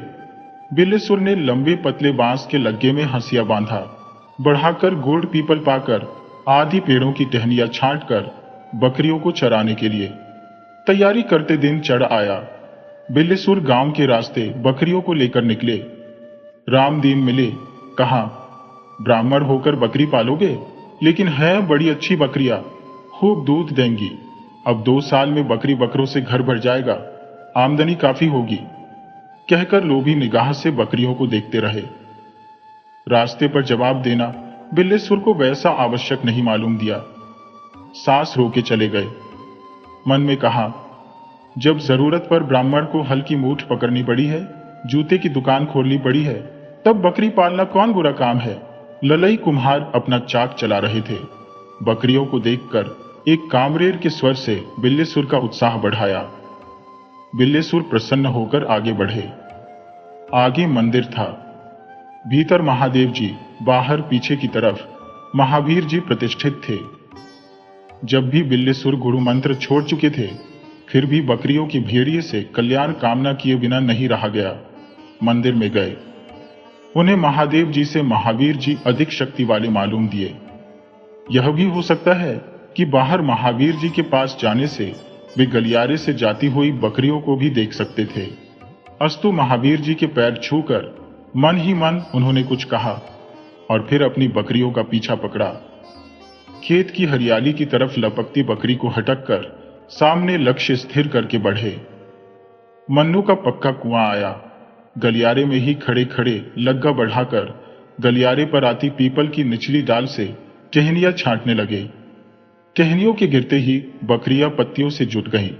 बिल्लेसुर ने लंबे पतले बांस के लग्गे में हंसिया बांधा, बढ़ाकर गुड़ पीपल पाकर आधी पेड़ों की टहनियां छांटकर बकरियों को चराने के लिए तैयारी करते दिन चढ़ आया। बिल्लेसुर गांव के रास्ते बकरियों को लेकर निकले। रामदीन मिले। कहा, ब्राह्मण होकर बकरी पालोगे, लेकिन है बड़ी अच्छी बकरियां, खूब दूध देंगी। अब 2 साल में बकरी बकरों से घर भर जाएगा, आमदनी काफी होगी। कहकर लोभी निगाह से बकरियों को देखते रहे। रास्ते पर जवाब देना बिल्लेश्वर को वैसा आवश्यक नहीं मालूम दिया। सांस रोके चले गए। मन में कहा, जब जरूरत पर ब्राह्मण को हल की मूठ पकड़नी पड़ी है, जूते की दुकान खोलनी पड़ी है, तब बकरी पालना कौन बुरा काम है। ललई कुम्हार अपना चाक चला रहे थे। बकरियों को देखकर एक कामरेर के स्वर से बिल्लेश्वर का उत्साह बढ़ाया। बिल्लेश्वर प्रसन्न होकर आगे बढ़े। आगे मंदिर था। भीतर महादेव जी, बाहर पीछे की तरफ महावीर जी प्रतिष्ठित थे। जब भी बिल्लेश्वर गुरु मंत्र छोड़ चुके थे, फिर भी बकरियों की भेड़िए से कल्याण कामना किए बिना नहीं रहा गया। मंदिर में गए। उन्हें महादेव जी से महावीर जी अधिक शक्ति वाले मालूम दिए। यह भी हो सकता है कि बाहर महावीर जी के पास जाने से वे गलियारे से जाती हुई बकरियों को भी देख सकते थे। अस्तु महावीर जी के पैर छूकर मन ही मन उन्होंने कुछ कहा और फिर अपनी बकरियों का पीछा पकड़ा। खेत की हरियाली की तरफ लपकती बकरी को हटककर सामने लक्ष्य स्थिर करके बढ़े। मन्नू का पक्का कुआं आया। गलियारे में ही खड़े खड़े लग्गा बढ़ाकर गलियारे पर आती पीपल की निचली डाल से टहनियां छांटने लगे। टहनियों के गिरते ही बकरियां पत्तियों से जुट गईं।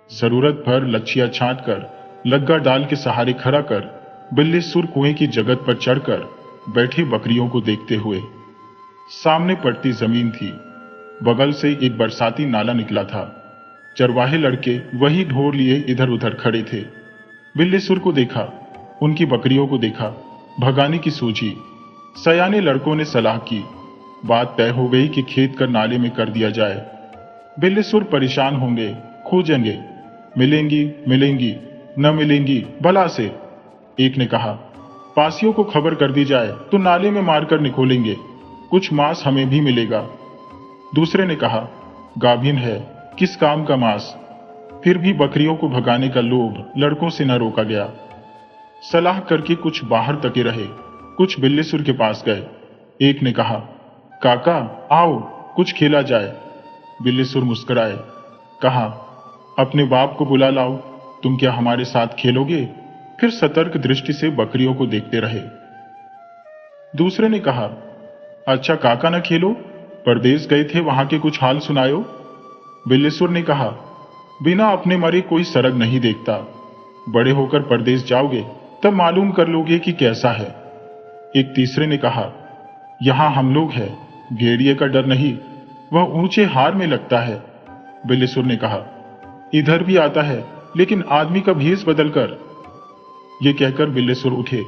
जरूरत भर लच्छियां छांटकर लग्गा डाल के सहारे खड़ा कर बिल्लेश्वर कुएं की जगत पर चढ़कर बैठे बकरियों को देखते हुए। सामने पड़ती जमीन थी। बगल से एक बरसाती नाला निकला था। चरवाहे लड़के वही ढोर लिए इधर उधर खड़े थे। बिल्लेश्वर को देखा, उनकी बकरियों को देखा, भगाने की सोची। सयाने लड़कों ने सलाह की। बात तय हो गई कि खेत कर नाले में कर दिया जाए। बिल्लेश्वर परेशान होंगे, खोजेंगे, मिलेंगी मिलेंगी, न मिलेंगी भला से। एक ने कहा, पासियों को खबर कर दी जाए तो नाले में मारकर निकोलेंगे, कुछ मांस हमें भी मिलेगा। दूसरे ने कहा, गाभिन है, किस काम का मांस। फिर भी बकरियों को भगाने का लोभ लड़कों से न रोका गया। सलाह करके कुछ बाहर तके रहे, कुछ बिल्लेश्वर के पास गए। एक ने कहा, काका आओ कुछ खेला जाए। बिल्लेश्वर मुस्कुराए, कहा, अपने बाप को बुला लाओ, तुम क्या हमारे साथ खेलोगे। फिर सतर्क दृष्टि से बकरियों को देखते रहे। दूसरे ने कहा, अच्छा काका न खेलो, परदेश गए थे वहां के कुछ हाल सुनायो। बिल्लेश्वर ने कहा, बिना अपने मरे कोई सरग नहीं देखता। बड़े होकर परदेश जाओगे तब मालूम कर लोगे कि कैसा है। एक तीसरे ने कहा, यहां हम लोग हैं, भेड़िए का डर नहीं, वह ऊंचे हार में लगता है। बिल्लेश्वर ने कहा, इधर भी आता है लेकिन आदमी का भेष बदलकर। ये कहकर बिल्लेश्वर उठे।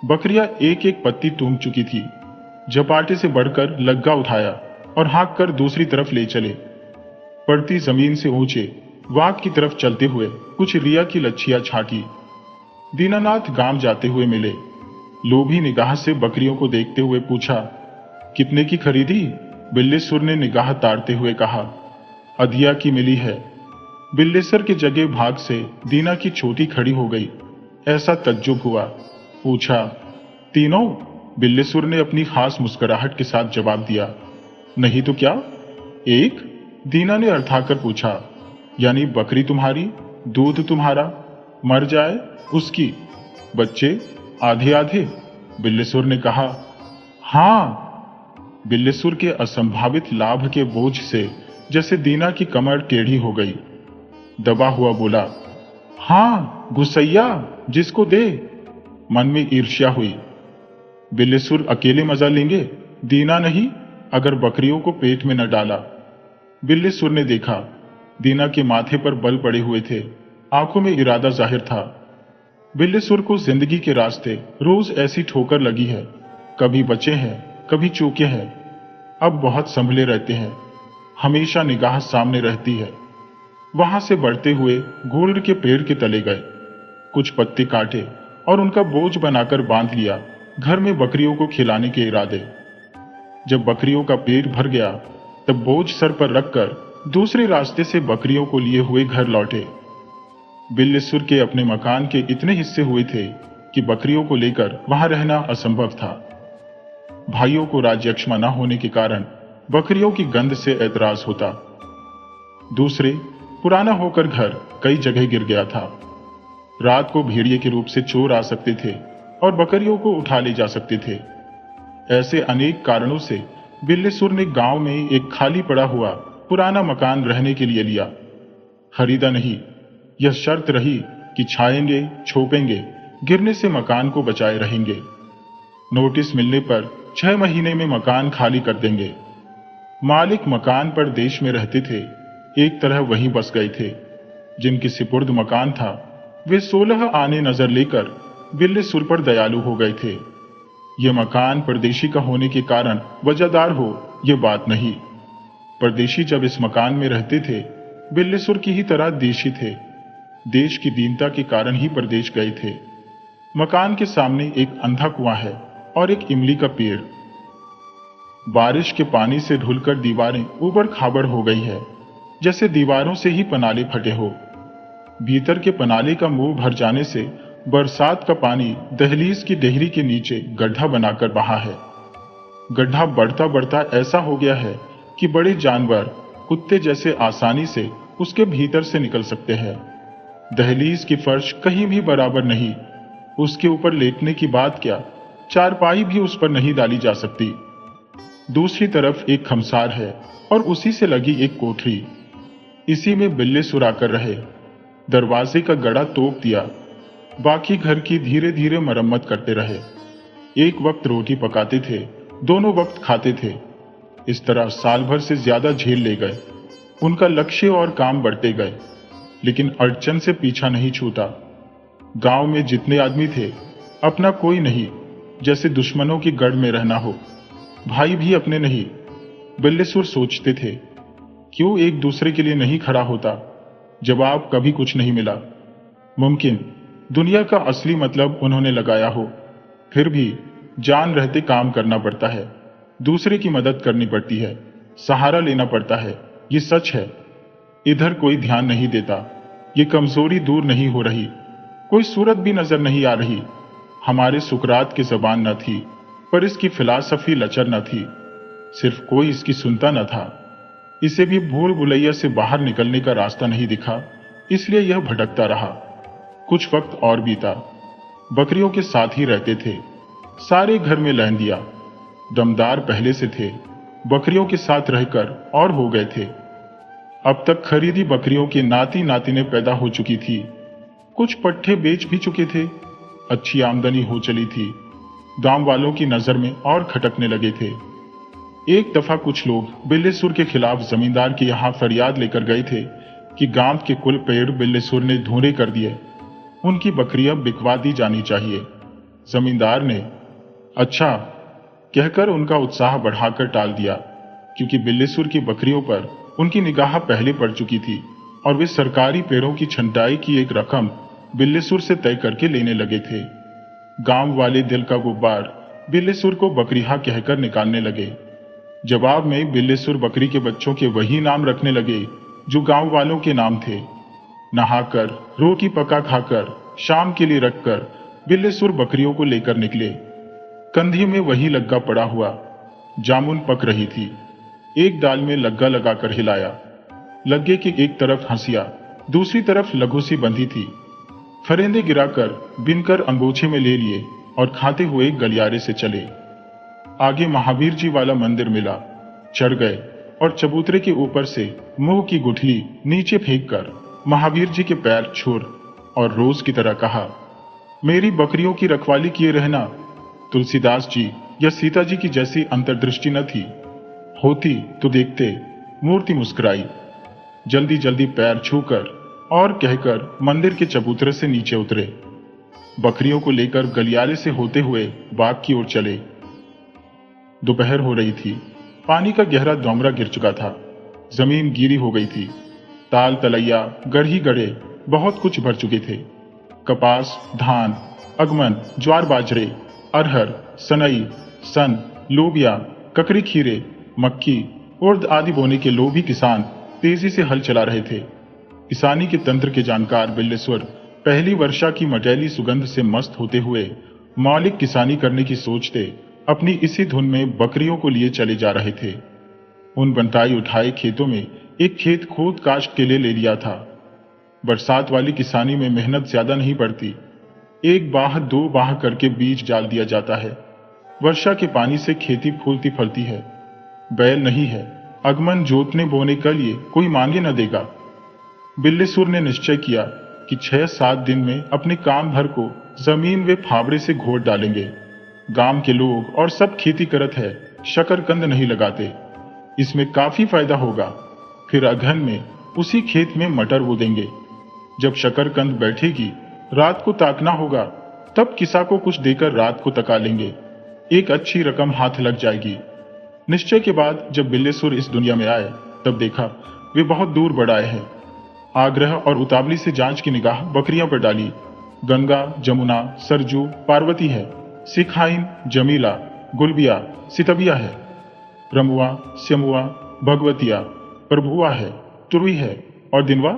बकरियां एक एक पत्ती टूंग चुकी थी। झपाटे से बढ़कर लग्गा उठाया और हाँक कर दूसरी तरफ ले चले। पड़ती जमीन से ऊंचे वाग की तरफ चलते हुए कुछ रिया की लच्छियां छाटी। दीनानाथ गांव जाते हुए मिले। लोभी निगाह से बकरियों को देखते हुए पूछा, कितने की खरीदी। बिल्लेश्वर ने निगाह ताड़ते हुए कहा, अधिया की मिली है। बिल्लेश्वर के जगह भाग से दीना की छोटी खड़ी हो गई। ऐसा तज्जुब हुआ। पूछा, तीनों। बिल्लेश्वर ने अपनी खास मुस्कुराहट के साथ जवाब दिया, नहीं तो क्या एक। दीना ने अर्थाकर पूछा, यानी बकरी तुम्हारी, दूध तुम्हारा, मर जाए उसकी, बच्चे आधे आधे। बिल्लेश्वर ने कहा, हां। बिल्लेश्वर के असंभावित लाभ के बोझ से जैसे दीना की कमर टेढ़ी हो गई। दबा हुआ बोला, हां गुस्सैया, जिसको दे। मन में ईर्ष्या हुई। बिल्लेश्वर अकेले मजा लेंगे, दीना नहीं, अगर बकरियों को पेट में न डाला। बिल्लेश्वर ने देखा, दीना के माथे पर बल पड़े हुए थे, आंखों में इरादा जाहिर था। बिल्लेश्वर को जिंदगी के रास्ते रोज ऐसी ठोकर लगी है, कभी बचे हैं, कभी चूके हैं। अब बहुत संभले रहते हैं, हमेशा निगाह सामने रहती है। वहां से बढ़ते हुए गुड़ के पेड़ के तले गए। कुछ पत्ते काटे और उनका बोझ बनाकर बांध लिया, घर में बकरियों को खिलाने के इरादे। जब बकरियों का पेट भर गया तब बोझ सर पर रखकर दूसरे रास्ते से बकरियों को लिए हुए घर लौटे। बिल्लेश्वर के अपने मकान के इतने हिस्से हुए थे कि बकरियों को लेकर वहां रहना असंभव था। भाइयों को राज्यक्षमा न होने के कारण बकरियों की गंध से ऐतराज होता। दूसरे, पुराना होकर घर कई जगह गिर गया था। रात को भेड़िए के रूप से चोर आ सकते थे और बकरियों को उठा ले जा सकते थे। ऐसे अनेक कारणों से बिल्लीसुर ने गांव में एक खाली पड़ा हुआ पुराना मकान रहने के लिए लिया। खरीदा नहीं, यह शर्त रही कि छाएंगे, छोपेंगे, गिरने से मकान को बचाए रहेंगे। नोटिस मिलने पर 6 महीने में मकान खाली कर देंगे। मालिक मकान पर देश में रहते थे, एक तरह वहीं बस गए थे। जिनकी सिपुर्द मकान था वे 16 आने नजर लेकर बिल्लीसुर पर दयालु हो गए थे। ये मकान परदेशी का होने के कारण वजहदार हो ये बात नहीं। परदेशी जब इस मकान में रहते थे बिल्लीसुर की ही तरह देशी थे। देश की दीनता के कारण ही परदेश गए थे। मकान के सामने एक अंधा कुआं है और एक इमली का पेड़। बारिश के पानी से ढुलकर दीवारें ऊबड़ खाबड़ हो गई है, जैसे दीवारों से ही पनाले फटे हो। भीतर के पनाले का मुंह भर जाने से बरसात का पानी दहलीज की देहरी के नीचे गड्ढा बनाकर बहा है। गड्ढा बढ़ता बढ़ता ऐसा हो गया है कि बड़े जानवर कुत्ते जैसे आसानी से उसके भीतर से निकल सकते हैं। दहलीज की फर्श कहीं भी बराबर नहीं, उसके ऊपर लेटने की बात क्या, चारपाई भी उस पर नहीं डाली जा सकती। दूसरी तरफ एक खमसार है और उसी से लगी एक कोठरी। इसी में बिल्लीसुर आकर रहे। दरवाजे का गड़ा तोप दिया, बाकी घर की धीरे धीरे मरम्मत करते रहे। एक वक्त रोटी पकाते थे, दोनों वक्त खाते थे। इस तरह साल भर से ज्यादा झेल ले गए। उनका लक्ष्य और काम बढ़ते गए, लेकिन अड़चन से पीछा नहीं छूटा। गांव में जितने आदमी थे, अपना कोई नहीं, जैसे दुश्मनों की गढ़ में रहना हो। भाई भी अपने नहीं। बिल्लीसुर सोचते थे, क्यों एक दूसरे के लिए नहीं खड़ा होता। जवाब कभी कुछ नहीं मिला। मुमकिन दुनिया का असली मतलब उन्होंने लगाया हो, फिर भी जान रहते काम करना पड़ता है, दूसरे की मदद करनी पड़ती है, सहारा लेना पड़ता है। ये सच है। इधर कोई ध्यान नहीं देता। ये कमजोरी दूर नहीं हो रही। कोई सूरत भी नजर नहीं आ रही। हमारे सुकरात की जबान न थी, पर इसकी फिलॉसफी लचर न थी। सिर्फ कोई इसकी सुनता न था। इसे भी भूल भुलैया से बाहर निकलने का रास्ता नहीं दिखा, इसलिए यह भटकता रहा। कुछ वक्त और बीता। बकरियों के साथ ही रहते थे। सारे घर में लैन दिया। दमदार पहले से थे, बकरियों के साथ रहकर और हो गए थे। अब तक खरीदी बकरियों की नाती नातिनें पैदा हो चुकी थी। कुछ पट्ठे बेच भी चुके थे। अच्छी आमदनी हो चली थी। गांव वालों की नजर में और खटकने लगे थे। एक दफा कुछ लोग बिल्लीसुर के खिलाफ जमींदार के यहां फरियाद लेकर गए थे कि गांव के कुल पेड़ बिल्लीसुर ने धूरे कर दिए, उनकी बकरियां बिकवा दी जानी चाहिए। जमींदार ने अच्छा कहकर उनका उत्साह बढ़ाकर टाल दिया, क्योंकि बिल्लीसुर की बकरियों पर उनकी निगाह पहले पड़ चुकी थी और वे सरकारी पेड़ों की छंटाई की एक रकम बिल्लीसुर से तय करके लेने लगे थे। गांव वाले दिल का गुब्बार बिल्लीसुर को बकरिया कहकर निकालने लगे। जवाब में बिल्लीसुर बकरी के बच्चों के वही नाम रखने लगे जो गांव वालों के नाम थे। नहाकर, रोटी पका खाकर, शाम के लिए रखकर बिल्लीसुर बकरियों को लेकर निकले। कंधे में वही लग्गा पड़ा हुआ। जामुन पक रही थी। एक डाल में लग्गा लगाकर हिलाया। लग्गे की एक तरफ हंसिया, दूसरी तरफ लघु सी बंधी थी। फरेंदे गिराकर बिनकर अंगोछे में ले लिए और खाते हुए गलियारे से चले। आगे महावीर जी वाला मंदिर मिला। चढ़ गए और चबूतरे के ऊपर से मुंह की गुठली नीचे फेंककर महावीर जी के पैर छुए और रोज की तरह कहा, मेरी बकरियों की रखवाली किए रहना। तुलसीदास जी या सीता जी की जैसी अंतर्दृष्टि न थी। होती तो देखते। मूर्ति मुस्कुराई। जल्दी जल्दी पैर छूकर और कहकर मंदिर के चबूतरे से नीचे उतरे। बकरियों को लेकर गलियारे से होते हुए बाग की ओर चले। दोपहर हो रही थी। पानी का गहरा दोमरा गिर चुका था। जमीन गीली हो गई थी। ताल तलैया, गढ़ी गड़े बहुत कुछ भर चुके थे। कपास, धान, अगमन, ज्वार बाजरे, अरहर, सनई, सन, लोबिया, ककड़ी खीरे, मक्की, उर्द आदि बोने के लोभी किसान तेजी से हल चला रहे थे। किसानी के तंत्र के जानकार बिल्लीसुर पहली वर्षा की मटैली सुगंध से मस्त होते हुए मौलिक किसानी करने की सोचते अपनी इसी धुन में बकरियों को लिए चले जा रहे थे। उन बंटाई उठाए खेतों में एक खेत खोद काश्त के लिए ले लिया था। बरसात वाली किसानी में मेहनत ज्यादा नहीं पड़ती। एक बाह दो बाह करके बीज डाल दिया जाता है। वर्षा के पानी से खेती फूलती फलती है। बैल नहीं है, अगमन जोतने बोने के लिए कोई मांगे न देगा। बिल्लीसुर ने निश्चय किया कि 6-7 दिन में अपने काम भर को जमीन वे फावड़े से घोट डालेंगे। गांव के लोग और सब खेती करत है, शकरकंद नहीं लगाते, इसमें काफी फायदा होगा। फिर अगहन में उसी खेत में मटर बो देंगे। जब शकरकंद बैठेगी, रात को ताकना होगा, तब किसा को कुछ देकर रात को तका लेंगे। एक अच्छी रकम हाथ लग जाएगी। निश्चय के बाद जब बिल्लीसुर इस दुनिया में आए, तब देखा वे बहुत दूर बढ़ आए हैं। आग्रह और उतावली से जांच की निगाह बकरियां पर डाली। गंगा, जमुना, सरजू, पार्वती है, सिखाइन, जमीला, गुलबिया, सितबिया है, रमुआ, श्यमुआ, भगवतिया, प्रभुआ है, तुरुई है और दिनवा।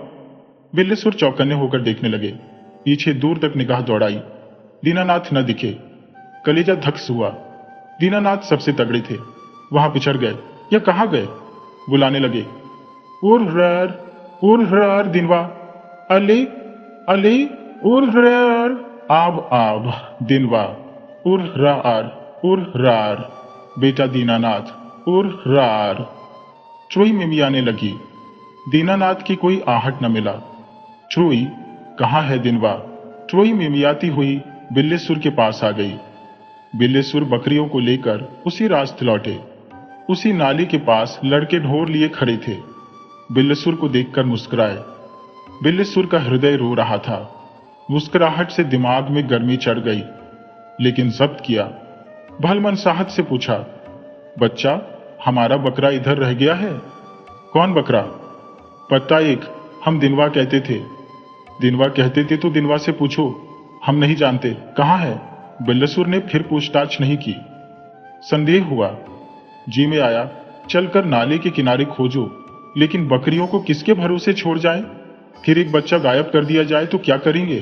बिल्लीसुर चौकन्ने होकर देखने लगे। पीछे दूर तक निगाह दौड़ाई, दीनानाथ न दिखे। कलेजा धक्स हुआ। दीनानाथ सबसे तगड़े थे, वहां पिछड़ गए या कहां गए। बुलाने लगे, उर्र दिनवा, अले अले उर्र, आब आब दिनवा, उर्रार बेटा दीनानाथ, उर्रार। ट्रोई में आने लगी। दीनानाथ की कोई आहट न मिला। ट्रोई कहाँ है दिनवा? ट्रोई मिमियाती हुई बिल्लीसुर के पास आ गई। बिल्लीसुर बकरियों को लेकर उसी रास्ते लौटे। उसी नाली के पास लड़के ढोर लिए खड़े थे। बिल्लीसुर को देखकर मुस्कुराए। बिल्लीसुर का हृदय रो रहा था। मुस्कुराहट से दिमाग में गर्मी चढ़ गई, लेकिन जब्त किया। भलमनसाहत से पूछा, बच्चा, हमारा बकरा इधर रह गया है? कौन बकरा? पत्ता एक, हम दिनवा कहते थे। दिनवा कहते थे तो दिनवा से पूछो, हम नहीं जानते, कहाँ है? बिल्लीसुर ने फिर पूछताछ नहीं की। संदेह हुआ, जी में आया, चलकर नाले के किनारे खोजो, लेकिन बकरियों को किसके भरोसे छोड़ जाए? फिर एक बच्चा गायब कर दिया जाए तो क्या करेंगे?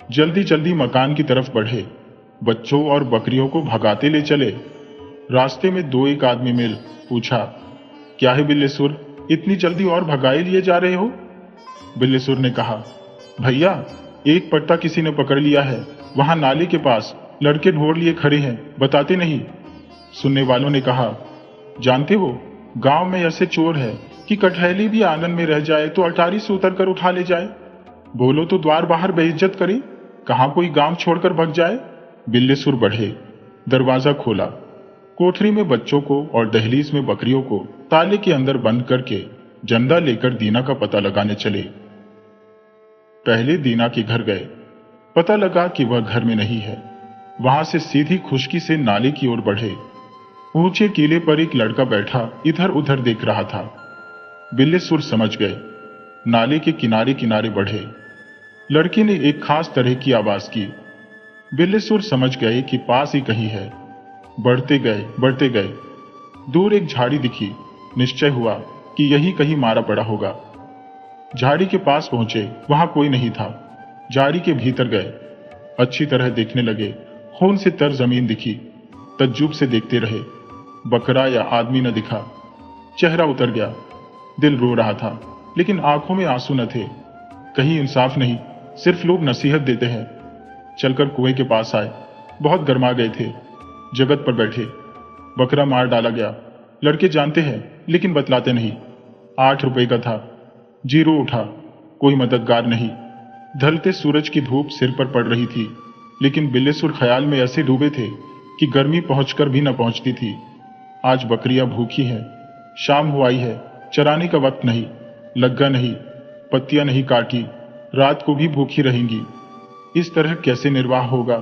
जल्दी जल्दी मकान की तरफ बढ़े। बच्चों और बकरियों को भगाते ले चले। रास्ते में 2-1 आदमी मिल। पूछा, क्या है बिल्लीसुर, इतनी जल्दी और भगाए लिए जा रहे हो? बिल्लीसुर ने कहा, भैया, एक पट्टा किसी ने पकड़ लिया है, वहां नाले के पास लड़के ढोर लिए खड़े हैं, बताते नहीं। सुनने वालों ने कहा, जानते हो, गांव में ऐसे चोर है कि कटहली भी आंगन में रह जाए तो अटारी से उतर कर उठा ले जाए। बोलो तो द्वार बाहर बेइज्जत करे, कहां कोई गांव छोड़कर भग जाए। बिल्लीसुर बढ़े, दरवाजा खोला। कोठरी में बच्चों को और दहलीज में बकरियों को ताले के अंदर बंद करके जंदा लेकर दीना का पता लगाने चले। पहले दीना के घर गए। पता लगा कि वह घर में नहीं है। वहां से सीधी खुशकी से नाले की ओर बढ़े। ऊंचे कीले पर एक लड़का बैठा इधर उधर देख रहा था। बिल्लीसुर समझ गए। नाले के किनारे किनारे बढ़े। लड़के ने एक खास तरह की आवाज की। बिल्लीसुर समझ गए कि पास ही कहीं है। बढ़ते गए। दूर एक झाड़ी दिखी। निश्चय हुआ कि यही कहीं मारा पड़ा होगा। झाड़ी के पास पहुंचे, वहां कोई नहीं था। झाड़ी के भीतर गए। अच्छी तरह देखने लगे। खून से तर जमीन दिखी। तज्जुब से देखते रहे। बकरा या आदमी न दिखा। चेहरा उतर गया। दिल रो रहा था, लेकिन आंखों में आंसू न थे। कहीं इंसाफ नहीं, सिर्फ लोग नसीहत देते हैं। चलकर कुएं के पास आए। बहुत गर्मा गए थे। जगत पर बैठे। बकरा मार डाला गया। लड़के जानते हैं, लेकिन बतलाते नहीं। 8 रुपए का था। जीरो उठा। कोई मददगार नहीं। ढलते सूरज की धूप सिर पर पड़ रही थी, लेकिन बिल्लीसुर ख्याल में ऐसे डूबे थे कि गर्मी पहुंचकर भी न पहुंचती थी। आज बकरियां भूखी हैं। शाम हुआई है, चराने का वक्त नहीं। लग्गा नहीं, पत्तियां नहीं काटी, रात को भी भूखी रहेंगी। इस तरह कैसे निर्वाह होगा?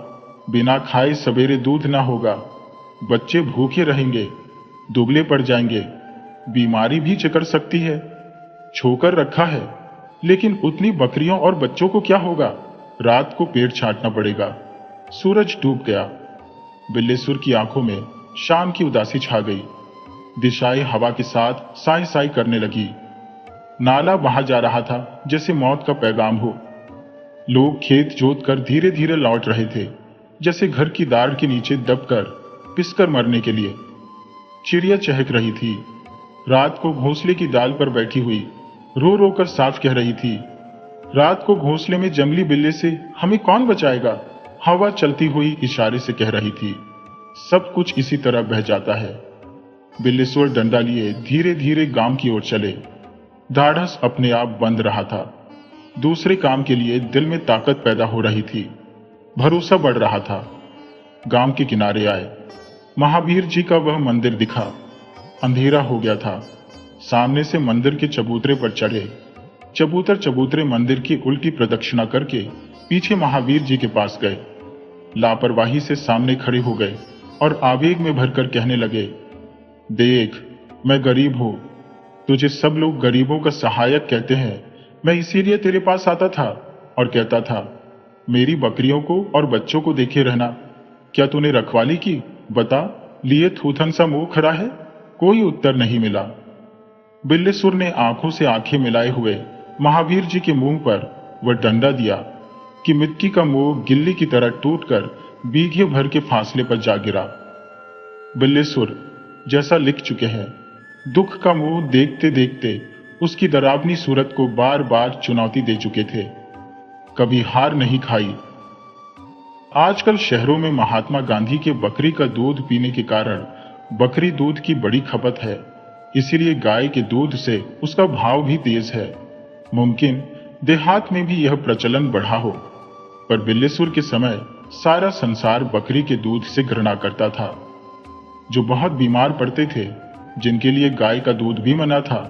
बिना खाए सवेरे दूध ना होगा। बच्चे भूखे रहेंगे, दुबले पड़ जाएंगे। बीमारी भी चकर सकती है। छोकर रखा है, लेकिन उतनी बकरियों और बच्चों को क्या होगा? रात को पेट छांटना पड़ेगा। सूरज डूब गया। बिल्लीसुर की आंखों में शाम की उदासी छा गई। दिशाएं हवा के साथ साई साई करने लगी। नाला वहां जा रहा था जैसे मौत का पैगाम हो। लोग खेत जोत कर धीरे धीरे लौट रहे थे, जैसे घर की दाढ़ के नीचे दबकर पिसकर मरने के लिए। चिड़िया चहक रही थी। रात को घोंसले की डाल पर बैठी हुई रो रो कर साफ कह रही थी, रात को घोंसले में जंगली बिल्ली से हमें कौन बचाएगा? हवा चलती हुई इशारे से कह रही थी। सब कुछ इसी तरह बह जाता है। बिल्लेश्वर डंडा लिए धीरे धीरे गांव की ओर चले। ढाढ़स अपने आप बंद रहा था। दूसरे काम के लिए दिल में ताकत पैदा हो रही थी। भरोसा बढ़ रहा था। गांव के किनारे आए। महावीर जी का वह मंदिर दिखा। अंधेरा हो गया था। सामने से मंदिर के चबूतरे पर चढ़े। चबूतर चबूतरे मंदिर की उल्टी प्रदक्षिणा करके पीछे महावीर जी के पास गए। लापरवाही से सामने खड़े हो गए और आवेग में भरकर कहने लगे, देख, मैं गरीब हूं। तुझे सब लोग गरीबों का सहायक कहते हैं। मैं इसीलिए तेरे पास आता था और कहता था, मेरी बकरियों को और बच्चों को देखे रहना। क्या तूने रखवाली की? बता, लिए थूथन सा मुंह खड़ा है। कोई उत्तर नहीं मिला। बिल्लेश्वर ने आंखों से आंखें मिलाए हुए महावीर जी के मुंह पर वह डंडा दिया कि मिट्टी का मुंह गिल्ली की तरह टूटकर बीघे भर के फासले पर जा गिरा। बिल्लेश्वर जैसा लिख चुके हैं, दुख का मुंह देखते देखते उसकी डरावनी सूरत को बार बार चुनौती दे चुके थे। कभी हार नहीं खाई। आजकल शहरों में महात्मा गांधी के बकरी का दूध पीने के कारण बकरी दूध की बड़ी खपत है। इसीलिए गाय के दूध से उसका भाव भी तेज है। मुमकिन देहात में भी यह प्रचलन बढ़ा हो, पर बिल्लेश्वर के समय सारा संसार बकरी के दूध से घृणा करता था। जो बहुत बीमार पड़ते थे, जिनके लिए गाय का दूध भी मना था,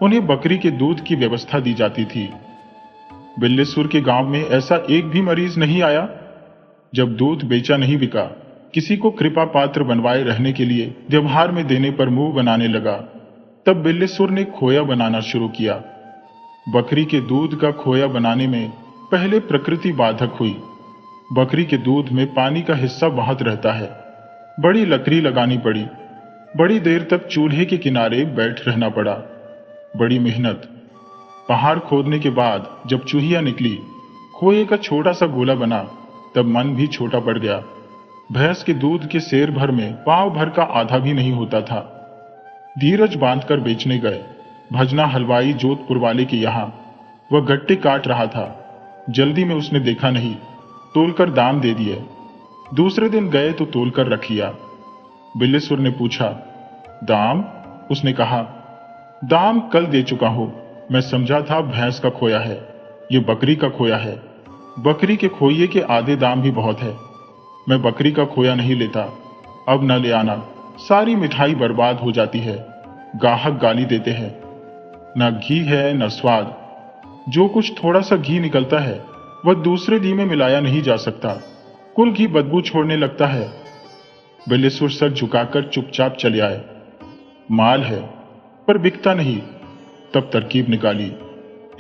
उन्हें बकरी के दूध की व्यवस्था दी जाती थी। बिल्लेश्वर के गांव में ऐसा एक भी मरीज नहीं आया। जब दूध बेचा नहीं बिका, किसी को कृपा पात्र बनवाए रहने के लिए व्यवहार में देने पर मुंह बनाने लगा, तब बिल्लेश्वर ने खोया बनाना शुरू किया। बकरी के दूध का खोया बनाने में पहले प्रकृति बाधक हुई। बकरी के दूध में पानी का हिस्सा बहुत रहता है। बड़ी लकड़ी लगानी पड़ी। बड़ी देर तक चूल्हे के किनारे बैठ रहना पड़ा। बड़ी मेहनत। पहाड़ खोदने के बाद जब चूहिया निकली, खोए का छोटा सा गोला बना, तब मन भी छोटा पड़ गया। भैंस के दूध के सेर भर में पाव भर का आधा भी नहीं होता था। धीरज बांधकर बेचने गए। भजना हलवाई जोधपुर वाले के यहां वह गट्टे काट रहा था। जल्दी में उसने देखा नहीं, तोलकर दाम दे दिए। दूसरे दिन गए तो तोलकर रख लिया। बिल्लेश्वर ने पूछा, दाम? उसने कहा, दाम कल दे चुका हूं। मैं समझा था भैंस का खोया है, ये बकरी का खोया है। बकरी के खोइए के आधे दाम भी बहुत है। मैं बकरी का खोया नहीं लेता। अब न ले आना। सारी मिठाई बर्बाद हो जाती है। गाहक गाली देते हैं। न घी है न स्वाद। जो कुछ थोड़ा सा घी निकलता है वह दूसरे घी में मिलाया नहीं जा सकता। कुल घी बदबू छोड़ने लगता है। बिल्लेश्वर सर झुकाकर चुपचाप चले आए। माल है पर बिकता नहीं। तब तरकीब निकाली,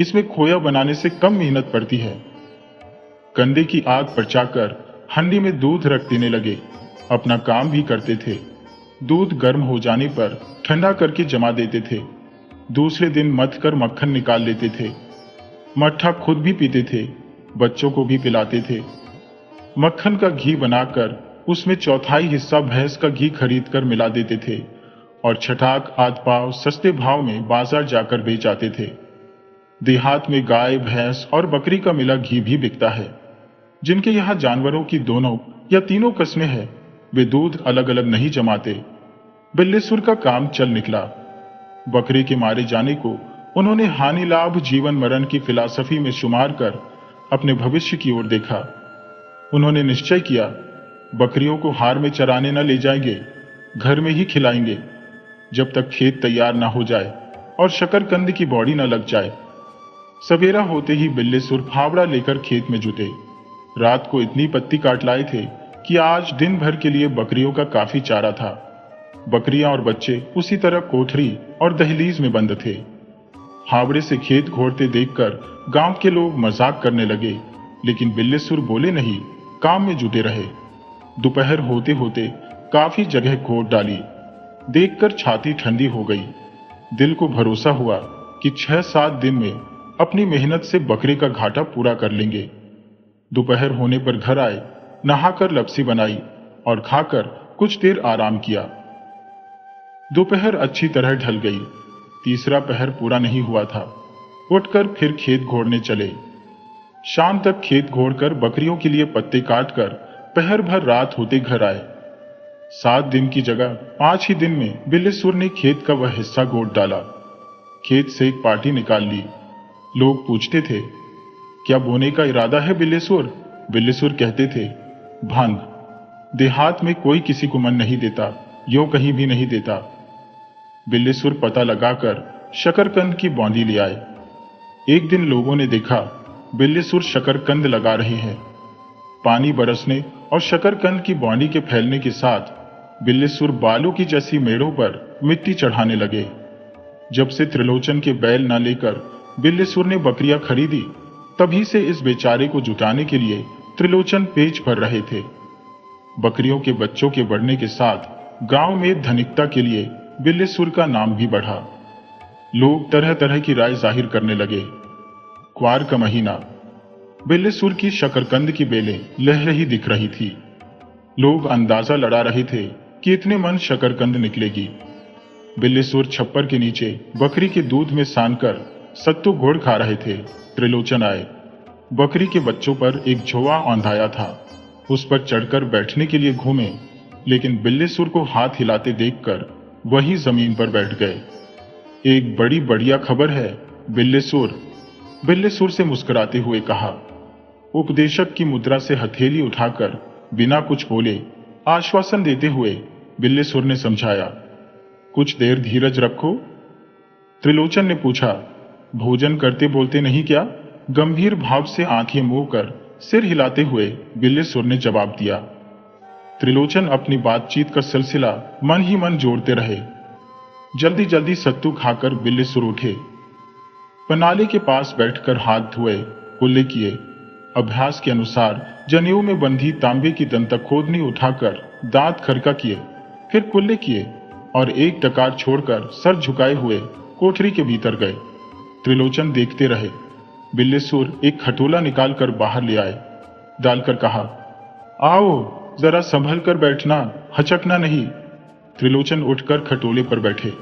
इसमें खोया बनाने से कम मेहनत पड़ती है। कंडे की आग परचाकर हंडी में दूध रख देने लगे। अपना काम भी करते थे। दूध गर्म हो जाने पर ठंडा करके जमा देते थे। दूसरे दिन मथ कर मक्खन निकाल लेते थे। मट्ठा खुद भी पीते थे, बच्चों को भी पिलाते थे। मक्खन का घी बनाकर उसमें चौथाई हिस्सा भैंस का घी खरीदकर मिला देते थे और छटाक आध पाव सस्ते भाव में बाजार जाकर बेच आते थे। देहात में गाय, भैंस और बकरी का मिला घी भी बिकता है। जिनके यहाँ जानवरों की दोनों या तीनों किस्में हैं, वे दूध अलग अलग नहीं जमाते। बिल्लेश्वर का काम चल निकला। बकरी के मारे जाने को उन्होंने हानि लाभ जीवन मरण की फिलॉसफी में शुमार कर अपने भविष्य की ओर देखा। उन्होंने निश्चय किया, बकरियों को हार में चराने न ले जाएंगे, घर में ही खिलाएंगे, जब तक खेत तैयार ना हो जाए और शकरकंद की बौड़ी न लग जाए। सवेरा होते ही बिल्लेश्वर फावड़ा लेकर खेत में जुटे। रात को इतनी पत्ती काट लाए थे कि आज दिन भर के लिए बकरियों का काफी चारा था। बकरियां और बच्चे उसी तरह कोठरी और दहलीज में बंद थे। फावड़े से खेत घोड़ते देखकर गांव के लोग मजाक करने लगे, लेकिन बिल्लेश्वर बोले नहीं, काम में जुटे रहे। दोपहर होते होते काफी जगह खोद डाली। देखकर छाती ठंडी हो गई। दिल को भरोसा हुआ कि 6-7 दिन में अपनी मेहनत से बकरी का घाटा पूरा कर लेंगे। दोपहर होने पर घर आए, नहाकर लपसी बनाई और खाकर कुछ देर आराम किया। दोपहर अच्छी तरह ढल गई। तीसरा पहर पूरा नहीं हुआ था। उठकर फिर खेत घोड़ने चले। शाम तक खेत घोड़कर बकरियों के लिए पत्ते काटकर पहर भर रात होते घर आए। 7 दिन की जगह 5 ही दिन में बिल्लेसुर ने खेत का वह हिस्सा गोद डाला। खेत से एक पार्टी निकाल ली। लोग पूछते थे, क्या बोने का इरादा है बिल्लेसुर? बिल्लेसुर कहते थे, भांग। देहात में कोई किसी को मन नहीं देता, यूं कहीं भी नहीं देता। बिल्लेसुर पता लगाकर शकरकंद की बौंदी ले आए। एक दिन लोगों ने देखा बिल्लेसुर शकरकंद लगा रहे हैं। पानी बरसने और शकरकंद की बौंदी के फैलने के साथ बिल्लेसुर बालों की जैसी मेड़ों पर मिट्टी चढ़ाने लगे। जब से त्रिलोचन के बैल न लेकर बिल्लेसुर ने बकरियां खरीदी, तभी से इस बेचारे को जुटाने के लिए त्रिलोचन पेच भर रहे थे। बकरियों के बच्चों के बढ़ने के साथ गांव में धनिकता के लिए बिल्लेसुर का नाम भी बढ़ा। लोग तरह तरह की राय जाहिर करने लगे। क्वार का महीना, बिल्लेसुर की शकरकंद की बेलें लह रही दिख रही थी। लोग अंदाजा लड़ा रहे थे कि इतने मन शकरकंद निकलेगी। बिल्लेसुर छप्पर के नीचे बकरी के दूध में सानकर सत्तू घोड़ खा रहे थे। त्रिलोचन आए। बकरी के बच्चों पर एक झोआ औंधाया था। उस पर चढ़कर बैठने के लिए घूमे, लेकिन बिल्लेसुर को हाथ हिलाते देखकर वही जमीन पर बैठ गए। एक बड़ी बढ़िया खबर है बिल्लेसुर, बिल्लेसुर से मुस्कुराते हुए कहा। उपदेशक की मुद्रा से हथेली उठाकर बिना कुछ बोले आश्वासन देते हुए बिल्लेसुर ने समझाया, कुछ देर धीरज रखो। त्रिलोचन ने पूछा, भोजन करते बोलते नहीं क्या? गंभीर भाव से आंखें मूंद कर सिर हिलाते हुए बिल्लेसुर ने जवाब दिया। त्रिलोचन अपनी बातचीत का सिलसिला मन ही मन जोड़ते रहे। जल्दी जल्दी सत्तू खाकर बिल्लेसुर उठे। पनाले के पास बैठकर हाथ धोए, कुल्ले किए। अभ्यास के अनुसार जनेऊ में बंधी तांबे की दंतक खोदनी उठाकर दांत खरका किए, फिर कुल्ले किए और एक डकार छोड़कर सर झुकाए हुए कोठरी के भीतर गए। त्रिलोचन देखते रहे। बिल्लेसुर एक खटोला निकालकर बाहर ले आए। डालकर कहा, आओ जरा संभल कर बैठना, हचकना नहीं। त्रिलोचन उठकर खटोले पर बैठे।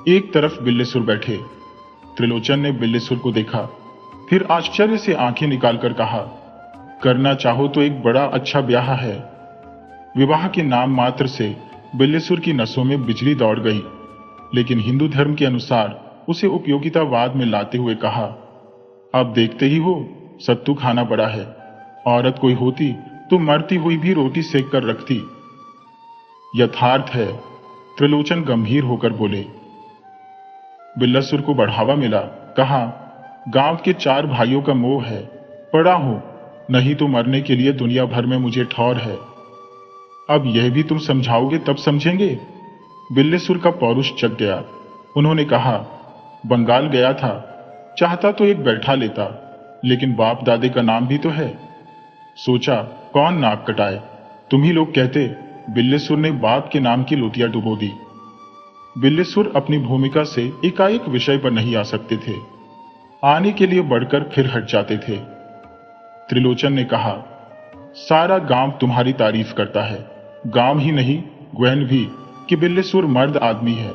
एक तरफ बिल्लेसुर बैठे। त्रिलोचन ने बिल्लेसुर को देखा, फिर आश्चर्य से आंखें निकालकर कहा, करना चाहो तो एक बड़ा अच्छा ब्याह है। विवाह के नाम मात्र से बिल्लेसुर की नसों में बिजली दौड़ गई, लेकिन हिंदू धर्म के अनुसार उसे उपयोगितावाद में लाते हुए कहा, अब देखते ही हो, सत्तू खाना पड़ा है। औरत कोई होती तो मरती हुई भी रोटी सेक कर रखती। यथार्थ है, त्रिलोचन गंभीर होकर बोले। बिल्लेसुर को बढ़ावा मिला। कहा, गांव के 4 भाइयों का मोह है, पड़ा हूं, नहीं तो मरने के लिए दुनिया भर में मुझे ठौर है। अब यह भी तुम समझाओगे तब समझेंगे। बिल्लेसुर का पौरुष जग गया। उन्होंने कहा, बंगाल गया था, चाहता तो एक बैठा लेता, लेकिन बाप दादे का नाम भी तो है। सोचा कौन नाक कटाए। तुम ही लोग कहते बिल्लेसुर ने बाप के नाम की लोटियां डुबो दी। बिल्लेसुर अपनी भूमिका से एकाएक विषय पर नहीं आ सकते थे। आने के लिए बढ़कर फिर हट जाते थे। त्रिलोचन ने कहा, सारा गांव तुम्हारी तारीफ करता है, गांव ही नहीं ग्वैन भी, कि बिल्लेसुर मर्द आदमी है।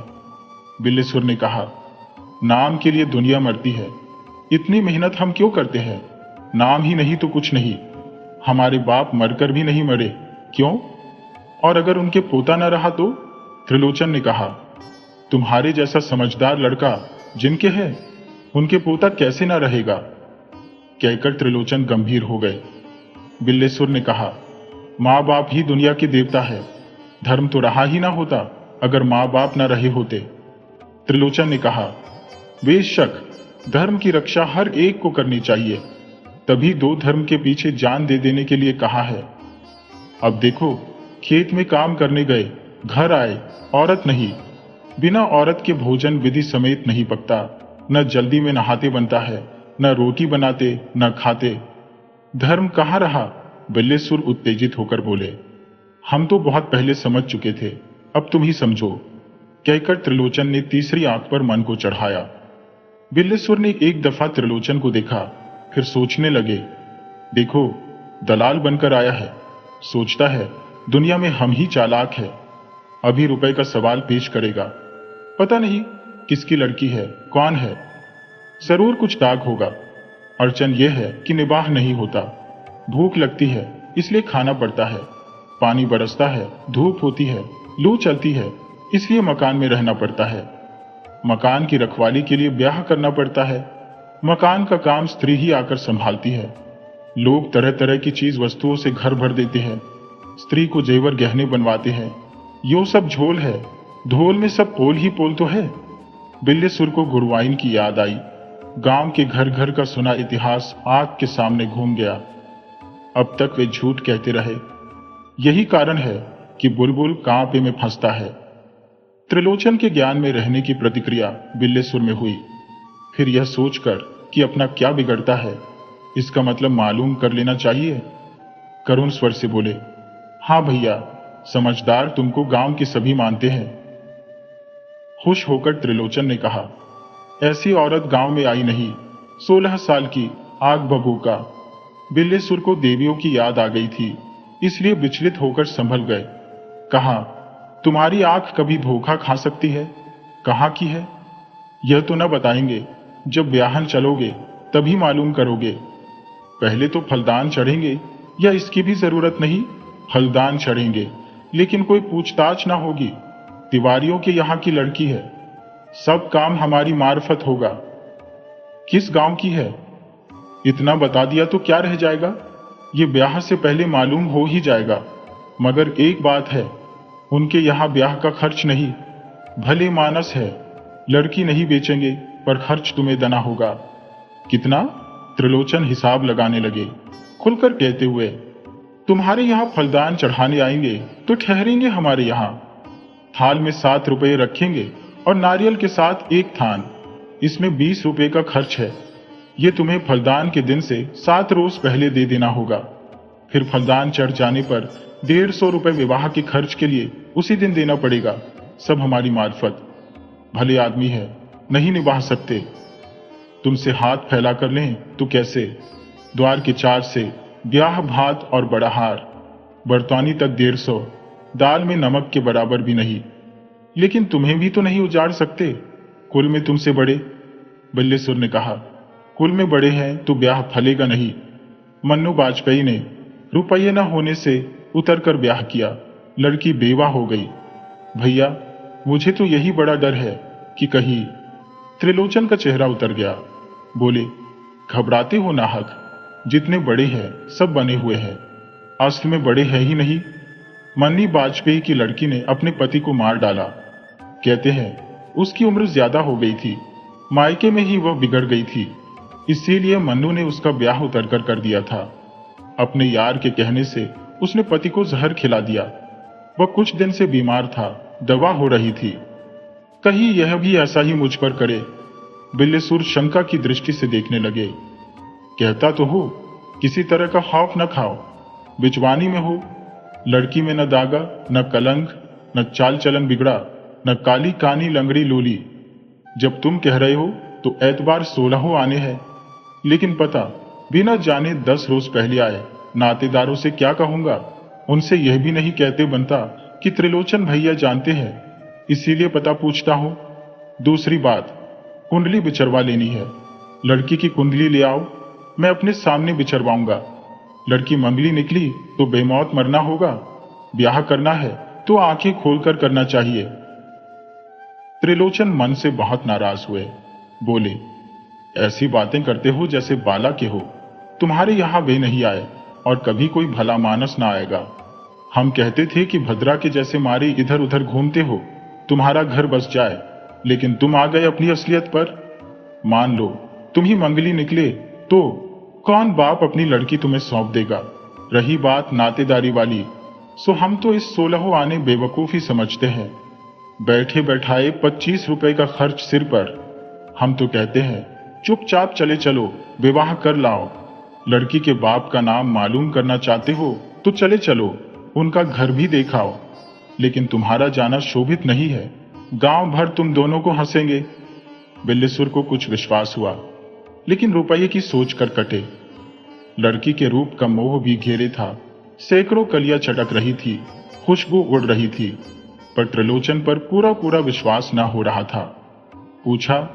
बिल्लेसुर ने कहा, नाम के लिए दुनिया मरती है, इतनी मेहनत हम क्यों करते हैं? नाम ही नहीं तो कुछ नहीं। हमारे बाप मरकर भी नहीं मरे, क्यों? और अगर उनके पोता न रहा तो? त्रिलोचन ने कहा, तुम्हारे जैसा समझदार लड़का जिनके है, उनके पोता कैसे ना रहेगा? कहकर त्रिलोचन गंभीर हो गए। बिल्लेसुर ने कहा, माँ बाप ही दुनिया के देवता है, धर्म तो रहा ही ना होता अगर माँ बाप ना रहे होते। त्रिलोचन ने कहा, बेशक धर्म की रक्षा हर एक को करनी चाहिए, तभी 2 धर्म के पीछे जान दे देने के लिए कहा है। अब देखो, खेत में काम करने गए, घर आए, औरत नहीं। बिना औरत के भोजन विधि समेत नहीं पकता, न जल्दी में नहाते बनता है, न रोटी बनाते न खाते। धर्म कहाँ रहा? बिल्लेसुर उत्तेजित होकर बोले, हम तो बहुत पहले समझ चुके थे, अब तुम ही समझो। कहकर त्रिलोचन ने तीसरी आंख पर मन को चढ़ाया। बिल्लेसुर ने एक दफा त्रिलोचन को देखा, फिर सोचने लगे, देखो दलाल बनकर आया है, सोचता है दुनिया में हम ही चालाक है, अभी रुपए का सवाल पेश करेगा। पता नहीं किसकी लड़की है, कौन है, जरूर कुछ दाग होगा। अड़चन यह है कि निबाह नहीं होता, भूख लगती है इसलिए खाना पड़ता है। पानी बरसता है, धूप होती है, लू चलती है, इसलिए मकान में रहना पड़ता है। मकान की रखवाली के लिए ब्याह करना पड़ता है। मकान का काम स्त्री ही आकर संभालती है। लोग तरह तरह की चीज वस्तुओं से घर भर देते हैं, स्त्री को जेवर गहने बनवाते हैं। यो सब झोल है, ढोल में सब पोल ही पोल तो है। बिल्लेसुर को गुरुवाइन की याद आई। गांव के घर घर का सुना इतिहास आग के सामने घूम गया। अब तक वे झूठ कहते रहे। यही कारण है कि बुलबुल कांपे में फंसता है। त्रिलोचन के ज्ञान में रहने की प्रतिक्रिया बिल्लेसुर में हुई। फिर यह सोचकर कि अपना क्या बिगड़ता है, इसका मतलब मालूम कर लेना चाहिए, करुण स्वर से बोले, हाँ भैया, समझदार तुमको गांव के सभी मानते हैं। खुश होकर त्रिलोचन ने कहा, ऐसी औरत गांव में आई नहीं, 16 साल की आग बबूका। बिल्लेसुर को देवियों की याद आ गई थी, इसलिए विचलित होकर संभल गए। कहा, तुम्हारी आंख कभी धोखा खा सकती है? कहाँ की है? यह तो न बताएंगे, जब ब्याहन चलोगे तभी मालूम करोगे। पहले तो फलदान चढ़ेंगे, या इसकी भी जरूरत नहीं? फलदान चढ़ेंगे, लेकिन कोई पूछताछ ना होगी। तिवारियों के यहाँ की लड़की है, सब काम हमारी मार्फत होगा। किस गांव की है? इतना बता दिया तो क्या रह जाएगा, ये ब्याह से पहले मालूम हो ही जाएगा। मगर एक बात है, उनके यहाँ ब्याह का खर्च नहीं। भले मानस है, लड़की नहीं बेचेंगे, पर खर्च तुम्हें देना होगा। कितना? त्रिलोचन हिसाब लगाने लगे, खुलकर कहते हुए, तुम्हारे यहाँ फलदान चढ़ाने आएंगे तो ठहरेंगे हमारे यहाँ। थाल में 7 रुपये रखेंगे और नारियल के साथ 1 थान, इसमें 20 रुपये का खर्च है। ये तुम्हें फलदान के दिन से 7 रोज पहले दे देना होगा। फिर फलदान चढ़ जाने पर 150 रुपये विवाह के खर्च के लिए उसी दिन देना पड़ेगा। सब हमारी मार्फत। भले आदमी है, नहीं निभा सकते। तुमसे हाथ फैला कर लें तो कैसे? द्वार के 4 से ब्याह भात और बड़ा हार, बरतौनी तक 150, दाल में नमक के बराबर भी नहीं। लेकिन तुम्हें भी तो नहीं उजाड़ सकते, कुल में तुमसे बड़े। बिल्लेसुर ने कहा, कुल में बड़े हैं तो ब्याह फलेगा नहीं। मन्नू वाजपेयी ने रुपये न होने से उतरकर ब्याह किया, लड़की बेवा हो गई। भैया, मुझे तो यही बड़ा डर है कि कहीं। त्रिलोचन का चेहरा उतर गया, बोले, घबराते हो नाहक, जितने बड़े हैं सब बने हुए हैं, असल में बड़े हैं ही नहीं। मन्नी वाजपेयी की लड़की ने अपने पति को मार डाला। कहते हैं उसकी उम्र ज्यादा हो गई थी, मायके में ही वह बिगड़ गई थी, इसीलिए मन्नू ने उसका ब्याह उतरकर कर दिया था। अपने यार के कहने से उसने पति को जहर खिला दिया। वह कुछ दिन से बीमार था, दवा हो रही थी। कहीं यह भी ऐसा ही मुझ पर करे। बिल्लेसुर शंका की दृष्टि से देखने लगे। कहता तो हो, किसी तरह का खौफ न खाओ, बिचवानी में हो, लड़की में न दागा, न कलंक, न चाल चलन बिगड़ा, न काली कानी लंगड़ी लोली। जब तुम कह रहे हो तो एतबार 16 आने हैं, लेकिन पता बिना जाने 10 रोज पहले आए नातेदारों से क्या कहूंगा? उनसे यह भी नहीं कहते बनता कि त्रिलोचन भैया जानते हैं, इसीलिए पता पूछता हूं। दूसरी बात, कुंडली बिचरवा लेनी है। लड़की की कुंडली ले आओ, मैं अपने सामने बिचरवाऊंगा। लड़की मंगली निकली तो बेमौत मरना होगा। ब्याह करना है तो आंखें खोलकर करना चाहिए। त्रिलोचन मन से बहुत नाराज हुए, बोले, ऐसी बातें करते हो जैसे बाला के हो। तुम्हारे यहां वे नहीं आए और कभी कोई भला मानस ना आएगा। हम कहते थे कि भद्रा के जैसे मारे इधर उधर घूमते हो, तुम्हारा घर बस जाए, लेकिन तुम आ गए अपनी असलियत पर। मान लो तुम ही मंगली निकले तो कौन बाप अपनी लड़की तुम्हें सौंप देगा? रही बात नातेदारी वाली, सो हम तो इस 16 आने बेवकूफी समझते हैं। बैठे बैठाए 25 रुपए का खर्च सिर पर। हम तो कहते हैं चुपचाप चले चलो, विवाह कर लाओ। लड़की के बाप का नाम मालूम करना चाहते हो तो चले चलो, उनका घर भी देखाओ। लेकिन तुम्हारा जाना शोभित नहीं है, गांव भर तुम दोनों को हंसेंगे। बिल्लेसुर को कुछ विश्वास हुआ, लेकिन रुपये की सोच कर कटे। लड़की के रूप का मोह भी घेरे था। सैकड़ों कलियां चटक रही थी, खुशबू उड़ रही थी, पर त्रिलोचन पर पूरा पूरा विश्वास न हो रहा था। पूछा,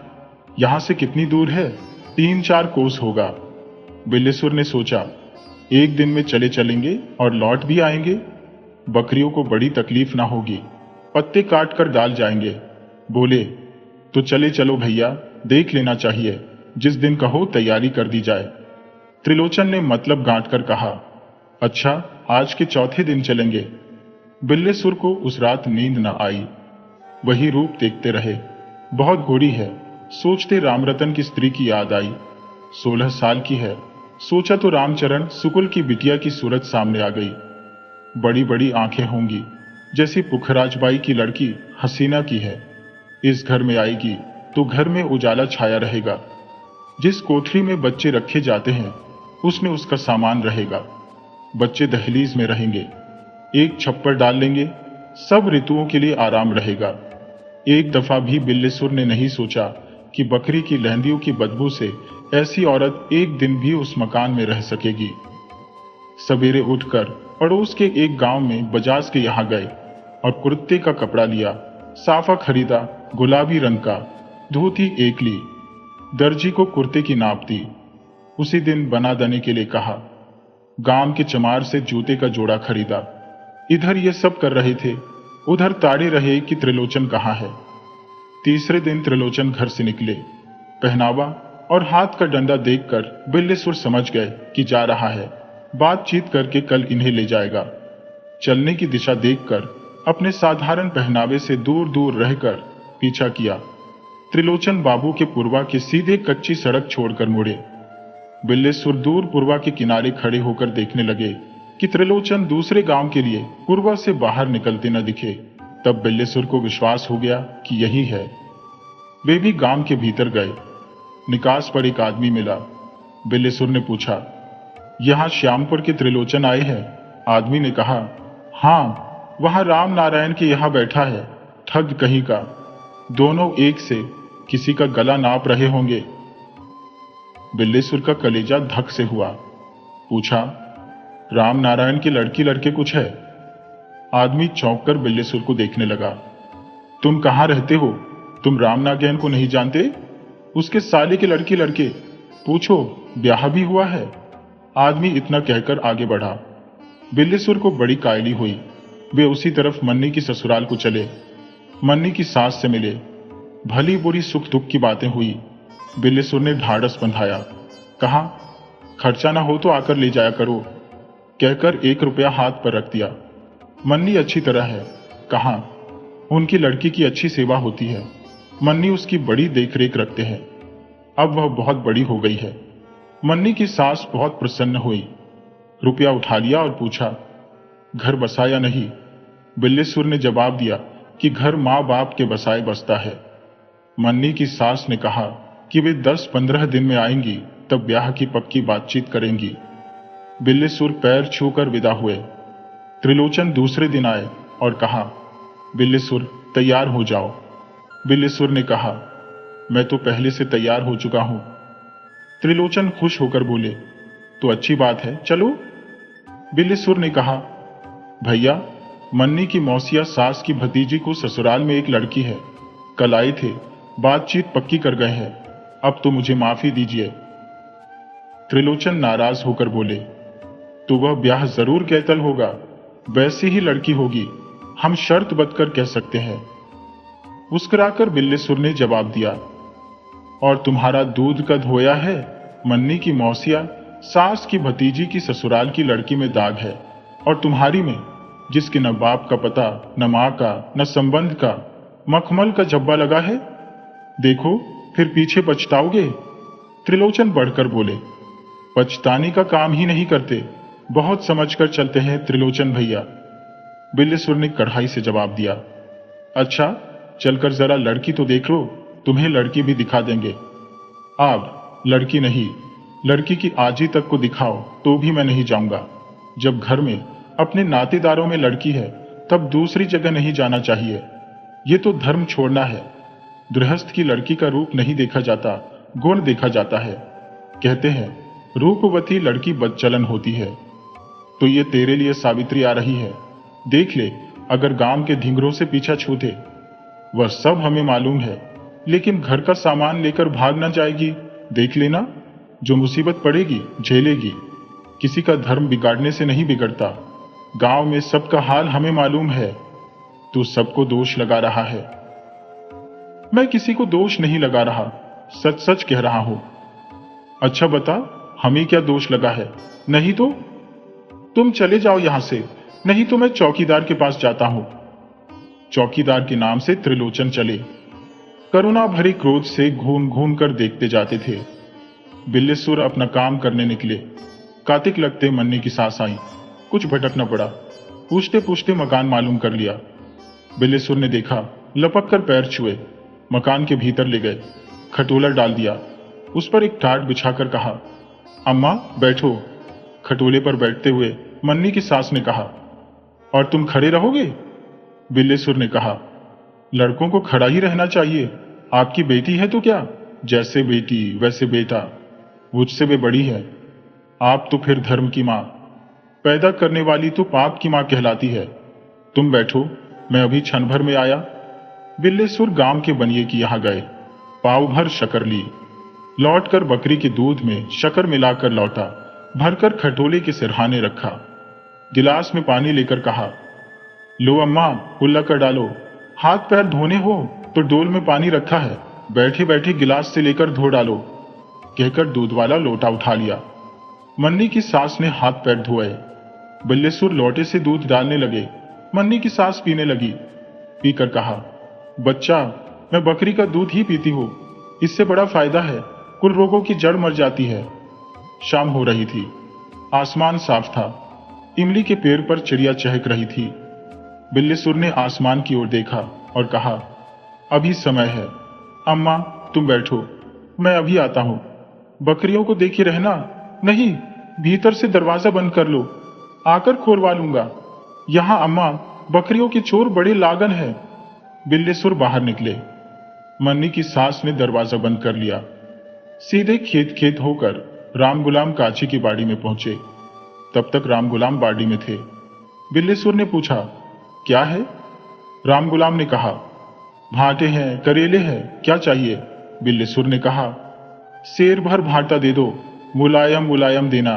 यहां से कितनी दूर है? 3-4 कोस होगा। बिल्लेसुर ने सोचा, एक दिन में चले चलेंगे और लौट भी आएंगे। बकरियों को बड़ी तकलीफ ना होगी, पत्ते काट कर डाल जाएंगे। बोले, तो चले चलो भैया, देख लेना चाहिए, जिस दिन कहो तैयारी कर दी जाए। त्रिलोचन ने मतलब गांठ कर कहा, अच्छा, आज के चौथे दिन चलेंगे। बिल्लेसुर को उस रात नींद न आई। वही रूप देखते रहे। बहुत गोरी है, सोचते रामरतन की स्त्री की याद आई। 16 साल की है, सोचा तो रामचरण सुकुल की बिटिया की सूरत सामने आ गई। बड़ी बड़ी आंखें होंगी, जैसी पुखराजबाई की लड़की हसीना की है। इस घर में आएगी तो घर में उजाला छाया रहेगा। जिस कोठरी में बच्चे रखे जाते हैं उसमें उसका सामान रहेगा। बच्चे दहलीज में रहेंगे, एक छप्पर डाल लेंगे, सब ऋतुओं के लिए आराम रहेगा। एक दफा भी बिल्लेसुर ने नहीं सोचा कि बकरी की लहंदियों की बदबू से ऐसी औरत एक दिन भी उस मकान में रह सकेगी। सवेरे उठकर पड़ोस के एक गांव में बजाज के यहां गए और कुर्ते का कपड़ा लिया, साफा खरीदा, गुलाबी रंग का, धोती एक ली। दर्जी को कुर्ते की नाप दी, उसी दिन बना देने के लिए कहा। गांव के चमार से जूते का जोड़ा खरीदा। इधर ये सब कर रहे थे, उधर ताड़े रहे कि त्रिलोचन कहाँ है। तीसरे दिन त्रिलोचन घर से निकले। पहनावा और हाथ का डंडा देखकर बिल्लेसुर समझ गए कि जा रहा है, बातचीत करके कल इन्हें ले जाएगा। चलने की दिशा देखकर अपने साधारण पहनावे से दूर दूर रहकर पीछा किया। त्रिलोचन बाबू के पूर्वा की सीधे कच्ची सड़क छोड़कर मुड़े। बिल्लेसुर दूर पूर्वा के किनारे खड़े होकर देखने लगे कि त्रिलोचन दूसरे गांव के लिए पूर्वा से बाहर निकलते न दिखे। तब बिल्लेसुर को विश्वास हो गया कि यही है। वे भी गांव के भीतर गए। निकास पर एक आदमी मिला। बिल्लेसुर ने पूछा, यहां श्यामपुर के त्रिलोचन आए हैं? आदमी ने कहा, हां, वहां राम नारायण के यहां बैठा है, ठग कहीं का। दोनों एक से किसी का गला नाप रहे होंगे। बिल्लेसुर का कलेजा धक से हुआ। पूछा, राम नारायण की लड़की लड़के कुछ है? आदमी चौंक कर बिल्लेसुर को देखने लगा। तुम कहां रहते हो? तुम राम नारायण को नहीं जानते? उसके साले के लड़की लड़के, पूछो, ब्याह भी हुआ है। आदमी इतना कहकर आगे बढ़ा। बिल्लेसुर को बड़ी कायली हुई। वे उसी तरफ मन्नी की ससुराल को चले। मन्नी की सास से मिले। भली बुरी सुख दुख की बातें हुई। बिल्लेसुर ने ढाढ़स बंधाया। कहा, खर्चा ना हो तो आकर ले जाया करो, कहकर 1 रुपया हाथ पर रख दिया। मन्नी अच्छी तरह है। कहा, उनकी लड़की की अच्छी सेवा होती है। मन्नी उसकी बड़ी देखरेख रखते हैं। अब वह बहुत बड़ी हो गई है। मन्नी की सास बहुत प्रसन्न हुई। रुपया उठा लिया और पूछा, घर बसा या नहीं? बिल्लेसुर ने जवाब दिया कि घर माँ बाप के बसाए बसता है। मन्नी की सास ने कहा कि वे 10-15 दिन में आएंगी, तब ब्याह की पक्की बातचीत करेंगी। बिल्लेसुर पैर छूकर विदा हुए। त्रिलोचन दूसरे दिन आए और कहा, बिल्लेसुर, तैयार हो जाओ। बिल्लेसुर ने कहा, मैं तो पहले से तैयार हो चुका हूं। त्रिलोचन खुश होकर बोले, तो अच्छी बात है, चलो। बिल्लेसुर ने कहा, भैया, मन्नी की मौसिया सास की भतीजी को ससुराल में एक लड़की है, कल आए थे, बातचीत पक्की कर गए हैं, अब तो मुझे माफी दीजिए। त्रिलोचन नाराज होकर बोले, तो वह ब्याह जरूर कैतल होगा, वैसी ही लड़की होगी, हम शर्त बदकर कह सकते हैं। मुस्कुराकर बिल्लेसुर ने जवाब दिया, और तुम्हारा दूध का धोया है? मन्नी की मौसिया सास की भतीजी की ससुराल की लड़की में दाग है, और तुम्हारी में, जिसके न बाप का पता, न मां का, न संबंध का, मखमल का जब्बा लगा है। देखो, फिर पीछे पछताओगे। त्रिलोचन बढ़कर बोले, पछताने का काम ही नहीं करते, बहुत समझकर चलते हैं त्रिलोचन भैया। बिल्लेसुर ने कढ़ाई से जवाब दिया, अच्छा, चलकर जरा लड़की तो देख लो, तुम्हें लड़की भी दिखा देंगे। आप लड़की नहीं, लड़की की आजी तक को दिखाओ तो भी मैं नहीं जाऊंगा। जब घर में अपने नातेदारों में लड़की है, तब दूसरी जगह नहीं जाना चाहिए। ये तो धर्म छोड़ना है। गृहस्थ की लड़की का रूप नहीं देखा जाता, गुण देखा जाता है। कहते हैं रूपवती लड़की बदचलन होती है। तो ये तेरे लिए सावित्री आ रही है, देख ले, अगर गांव के ढिंगरों से पीछा छूटे। वह सब हमें मालूम है, लेकिन घर का सामान लेकर भाग न जाएगी, देख लेना। जो मुसीबत पड़ेगी झेलेगी। किसी का धर्म बिगाड़ने से नहीं बिगड़ता, गांव में सबका हाल हमें मालूम है। तू सबको दोष लगा रहा है। मैं किसी को दोष नहीं लगा रहा, सच सच कह रहा हूं। अच्छा बता, हमें क्या दोष लगा है? नहीं तो तुम चले जाओ यहां से, नहीं तो मैं चौकीदार के पास जाता हूं। चौकीदार के नाम से त्रिलोचन चले करुणा भरे क्रोध से घूम घूम कर देखते जाते थे। बिल्लेसुर अपना काम करने निकले। कातिक लगते मन्नी की सास आई। कुछ भटकना पड़ा। पूछते पूछते मकान मालूम कर लिया। बिल्लेसुर ने देखा, लपक कर पैर छुए, मकान के भीतर ले गए, खटोला डाल दिया, उस पर एक टाट बिछाकर कहा, अम्मा बैठो। खटोले पर बैठते हुए मन्नी की सास ने कहा, और तुम खड़े रहोगे? बिल्लेसुर ने कहा, लड़कों को खड़ा ही रहना चाहिए। आपकी बेटी है तो क्या, जैसे बेटी वैसे बेटा, मुझसे भी बड़ी है। आप तो फिर धर्म की मां, पैदा करने वाली तो पाप की मां कहलाती है। तुम बैठो, मैं अभी क्षण भर में आया। बिल्लेसुर गांव के बनिए की यहां गए, पाव भर शक्कर ली, लौटकर बकरी के दूध में शक्कर मिलाकर लौटा, भरकर खटोले के सिरहाने रखा, गिलास में पानी लेकर कहा, लो अम्मा, कुल्ला कर डालो। हाथ पैर धोने हो तो डोल में पानी रखा है, बैठे बैठे गिलास से लेकर धो डालो, कहकर दूध वाला लोटा उठा लिया। मन्नी की सास ने हाथ पैर धोए। बिल्लेसुर लोटे से दूध डालने लगे। मन्नी की सास पीने लगी। पीकर कहा, बच्चा, मैं बकरी का दूध ही पीती हूँ, इससे बड़ा फायदा है, कुल रोगों की जड़ मर जाती है। शाम हो रही थी, आसमान साफ था, इमली के पेड़ पर चिड़िया चहक रही थी। बिल्लेसुर ने आसमान की ओर देखा और कहा, अभी समय है, अम्मा तुम बैठो, मैं अभी आता हूं। बकरियों को देखे रहना। नहीं, भीतर से दरवाजा बंद कर लो, आकर खोलवा लूंगा। यहां अम्मा, बकरियों के चोर बड़े लागन है। बिल्लेसुर बाहर निकले। मन्नी की सास ने दरवाजा बंद कर लिया। सीधे खेत खेत होकर राम गुलाम काची की बाड़ी में पहुंचे। तब तक राम गुलाम बाड़ी में थे। बिल्लेसुर ने पूछा, क्या है? राम गुलाम ने कहा, भांटे हैं, करेले हैं, क्या चाहिए? बिल्लेसुर ने कहा, शेर भर भांटा दे दो, मुलायम मुलायम देना।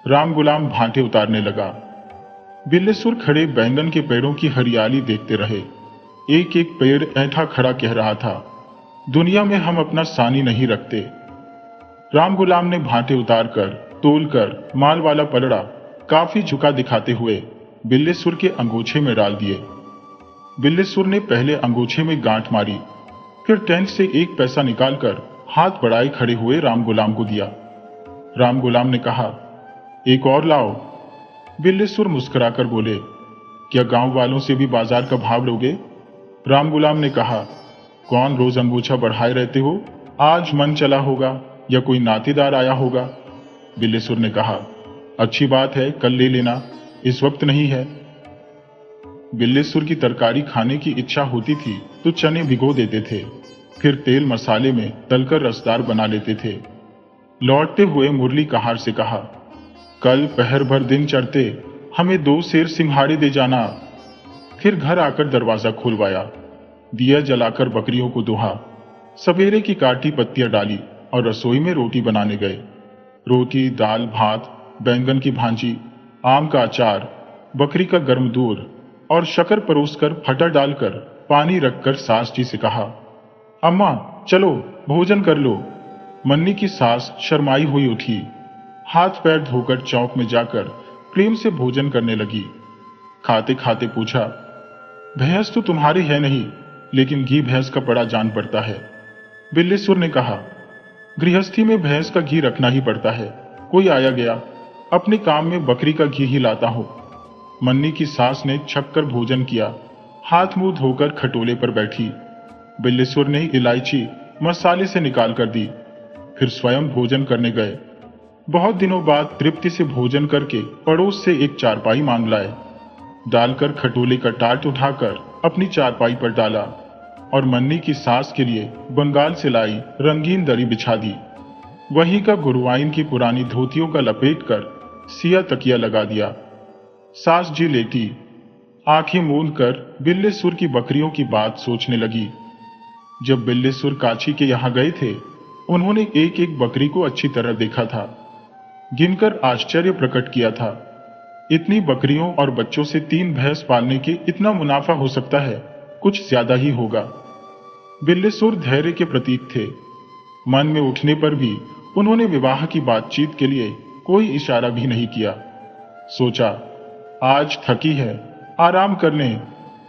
राम गुलाम भांटे उतारने लगा। बिल्लेसुर खड़े बैंगन के पेड़ों की हरियाली देखते रहे। एक एक पेड़ ऐंठा खड़ा कह रहा था, दुनिया में हम अपना सानी नहीं रखते। राम गुलाम ने भांटे उतारकर, तोलकर माल वाला पलड़ा काफी झुका दिखाते हुए बिल्लेसुर के अंगोछे में डाल दिए। बिल्लेसुर ने पहले अंगोछे में गांठ मारी, फिर टेंट से एक पैसा निकालकर हाथ बढ़ाए खड़े हुए राम गुलाम को दिया। राम गुलाम ने कहा, एक और लाओ। बिल्लेसुर मुस्कुराकर बोले, क्या गांव वालों से भी बाजार का भाव लोगे? राम गुलाम ने कहा, कौन रोज अंगूछा बढ़ाए रहते हो, आज मन चला होगा या कोई नातेदार आया होगा। बिल्लेसुर ने कहा, अच्छी बात है, कल ले लेना, इस वक्त नहीं है। बिल्लेसुर की तरकारी खाने की इच्छा होती थी तो चने भिगो देते थे, फिर तेल मसाले में तलकर रसदार बना लेते थे। लौटते हुए मुरली कहार से कहा, कल पहर भर दिन चढ़ते हमें 2 शेर सिंघाड़े दे जाना। फिर घर आकर दरवाजा खुलवाया, दिया जलाकर बकरियों को दुहा, सवेरे की काटी पत्तियां डाली और रसोई में रोटी बनाने गए। रोटी, दाल, भात, बैंगन की भांजी, आम का अचार, बकरी का गर्म दूध और शक्कर परोसकर फटा डालकर पानी रखकर सास जी से कहा, अम्मा चलो भोजन कर लो। मन्नी की सास शर्माई हुई उठी, हाथ पैर धोकर चौक में जाकर प्रेम से भोजन करने लगी। खाते खाते पूछा, भैंस तो तुम्हारी है नहीं, लेकिन घी भैंस का बड़ा जान पड़ता है। बिल्लेसुर ने कहा, गृहस्थी में भैंस का घी रखना ही पड़ता है, कोई आया गया, अपने काम में बकरी का घी ही लाता हूं। मन्नी की सास ने छपकर भोजन किया, हाथ मुंह धोकर खटोले पर बैठी। बिल्लेसुर ने इलायची मसाले से निकाल कर दी, फिर स्वयं भोजन करने गए। बहुत दिनों बाद तृप्ति से भोजन करके पड़ोस से एक चारपाई मांग लाए, डालकर खटोले का टाट उठाकर अपनी चारपाई पर डाला और मन्नी की सास के लिए बंगाल से लाई रंगीन दरी बिछा दी। वही का गुरुवाइन की पुरानी धोतियों का लपेट कर सिया तकिया लगा दिया। सास जी लेटी, आंखें मूंद कर बिल्लेसुर की बकरियों की बात सोचने लगी। जब बिल्लेसुर काची के यहां गए थे, उन्होंने एक एक बकरी को अच्छी तरह देखा था, गिनकर आश्चर्य प्रकट किया था। इतनी बकरियों और बच्चों से 3 भैंस पालने के इतना मुनाफा हो सकता है, कुछ ज्यादा ही होगा। बिल्लेसुर धैर्य के प्रतीक थे। मन में उठने पर भी उन्होंने विवाह की बातचीत के लिए कोई इशारा भी नहीं किया। सोचा, आज थकी है, आराम कर लें,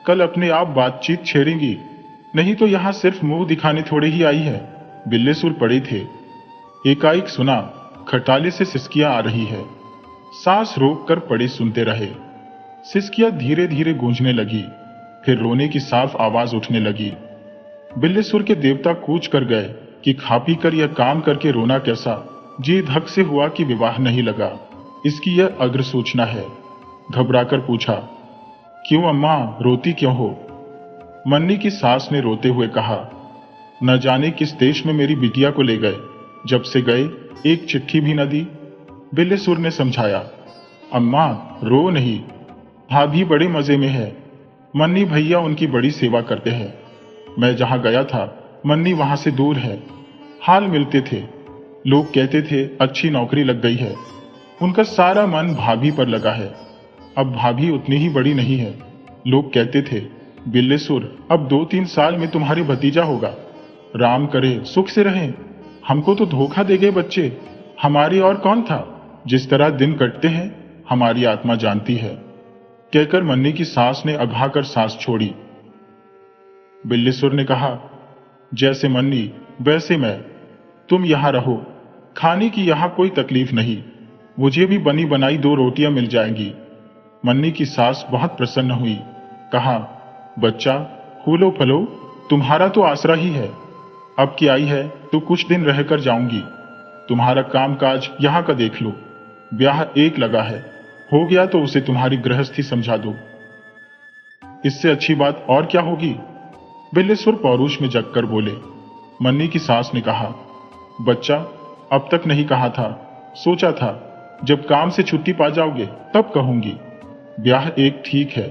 कल अपने आप बातचीत छेड़ेंगी, नहीं तो यहां सिर्फ मुंह दिखाने थोड़े ही आई है। बिल्लेसुर पड़े थे। एकाएक सुना, खटाले से सिसकियां आ रही है। सांस रोक कर पड़े सुनते रहे। सिसकियां धीरे धीरे गूंजने लगी, फिर रोने की साफ आवाज उठने लगी। बिल्लेसुर के देवता कूच कर गए कि खा पी कर यह काम करके रोना कैसा। जी धक से हुआ कि विवाह नहीं लगा, इसकी यह अग्र सूचना है। घबराकर पूछा, क्यों अम्मा, रोती क्यों हो? मन्नी की सास ने रोते हुए कहा, न जाने किस देश में मेरी बिटिया को ले गए, जब से गए एक चिट्ठी भी न दी। बिल्लेसुर ने समझाया, अम्मा रो नहीं, भाभी बड़े मजे में है। मन्नी भैया उनकी बड़ी सेवा करते हैं। मैं जहां गया था, मन्नी वहां से दूर है। हाल मिलते थे, लोग कहते थे अच्छी नौकरी लग गई है। उनका सारा मन भाभी पर लगा है। अब भाभी उतनी ही बड़ी नहीं है। लोग कहते थे, बिल्लेसुर अब 2-3 साल में तुम्हारे भतीजा होगा। राम करे सुख से रहें। हमको तो धोखा दे गए बच्चे, हमारी और कौन था। जिस तरह दिन कटते हैं हमारी आत्मा जानती है। कहकर मन्नी की सास ने अघाकर सांस छोड़ी। बिल्लेसुर ने कहा, जैसे मन्नी वैसे मैं, तुम यहां रहो, खाने की यहां कोई तकलीफ नहीं, मुझे भी बनी बनाई 2 रोटियां मिल जाएंगी। मन्नी की सास बहुत प्रसन्न हुई। कहा, बच्चा फूलो फलो, तुम्हारा तो आसरा ही है। अब की आई है तो कुछ दिन रहकर जाऊंगी। तुम्हारा काम काज यहां का देख लो। ब्याह एक लगा है, हो गया तो उसे तुम्हारी गृहस्थी समझा दो। इससे अच्छी बात और क्या होगी? बिल्लेसुर पौरुष में जगकर बोले। मन्नी की सास ने कहा, बच्चा अब तक नहीं कहा था, सोचा था जब काम से छुट्टी पा जाओगे तब कहूंगी। ब्याह एक ठीक है,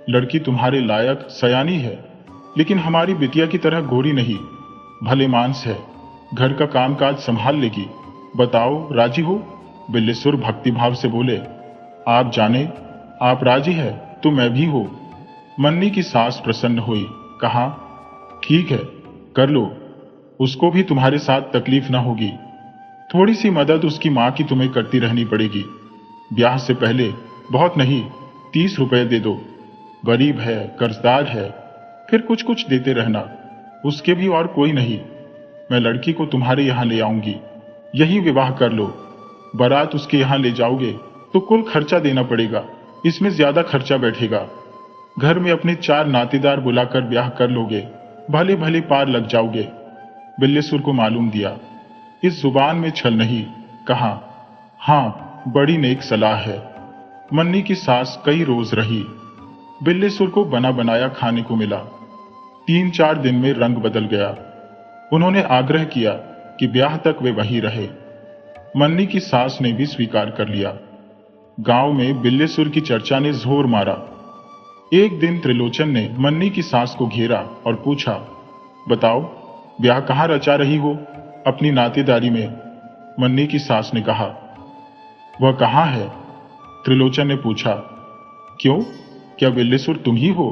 लड़की तुम्हारे लायक सयानी है, लेकिन हमारी बिटिया की तरह गोरी नहीं, भले मांस है, घर का कामकाज संभाल लेगी। बताओ राजी हो? बिल्लेसुर भक्तिभाव से बोले, आप जाने, आप राजी है तो मैं भी हो। मन्नी की सास प्रसन्न हुई। कहा, ठीक है, कर लो, उसको भी तुम्हारे साथ तकलीफ ना होगी। थोड़ी सी मदद उसकी मां की तुम्हें करती रहनी पड़ेगी। ब्याह से पहले बहुत नहीं 30 रुपए दे दो। गरीब है, कर्जदार है, फिर कुछ कुछ देते रहना, उसके भी और कोई नहीं। मैं लड़की को तुम्हारे यहां ले आऊंगी, यही विवाह कर लो। बारात उसके यहां ले जाओगे तो कुल खर्चा देना पड़ेगा, इसमें ज्यादा खर्चा बैठेगा। घर में अपने 4 नातेदार बुलाकर ब्याह कर लोगे, भले भले पार लग जाओगे। बिल्लेसुर को मालूम दिया, इस जुबान में छल नहीं। कहा, हाँ बड़ी नेक सलाह है। मन्नी की सास कई रोज रही। बिल्लेसुर को बना बनाया खाने को मिला। 3-4 दिन में रंग बदल गया। उन्होंने आग्रह किया कि ब्याह तक वे वहीं रहे। मन्नी की सास ने भी स्वीकार कर लिया। गांव में बिल्लेसुर की चर्चा ने जोर मारा। एक दिन त्रिलोचन ने मन्नी की सास को घेरा और पूछा, बताओ ब्याह कहां रचा रही हो? अपनी नातेदारी में। मन्नी की सास ने कहा, वह कहां है? त्रिलोचन ने पूछा, क्यों, क्या बिल्लेसुर तुम ही हो?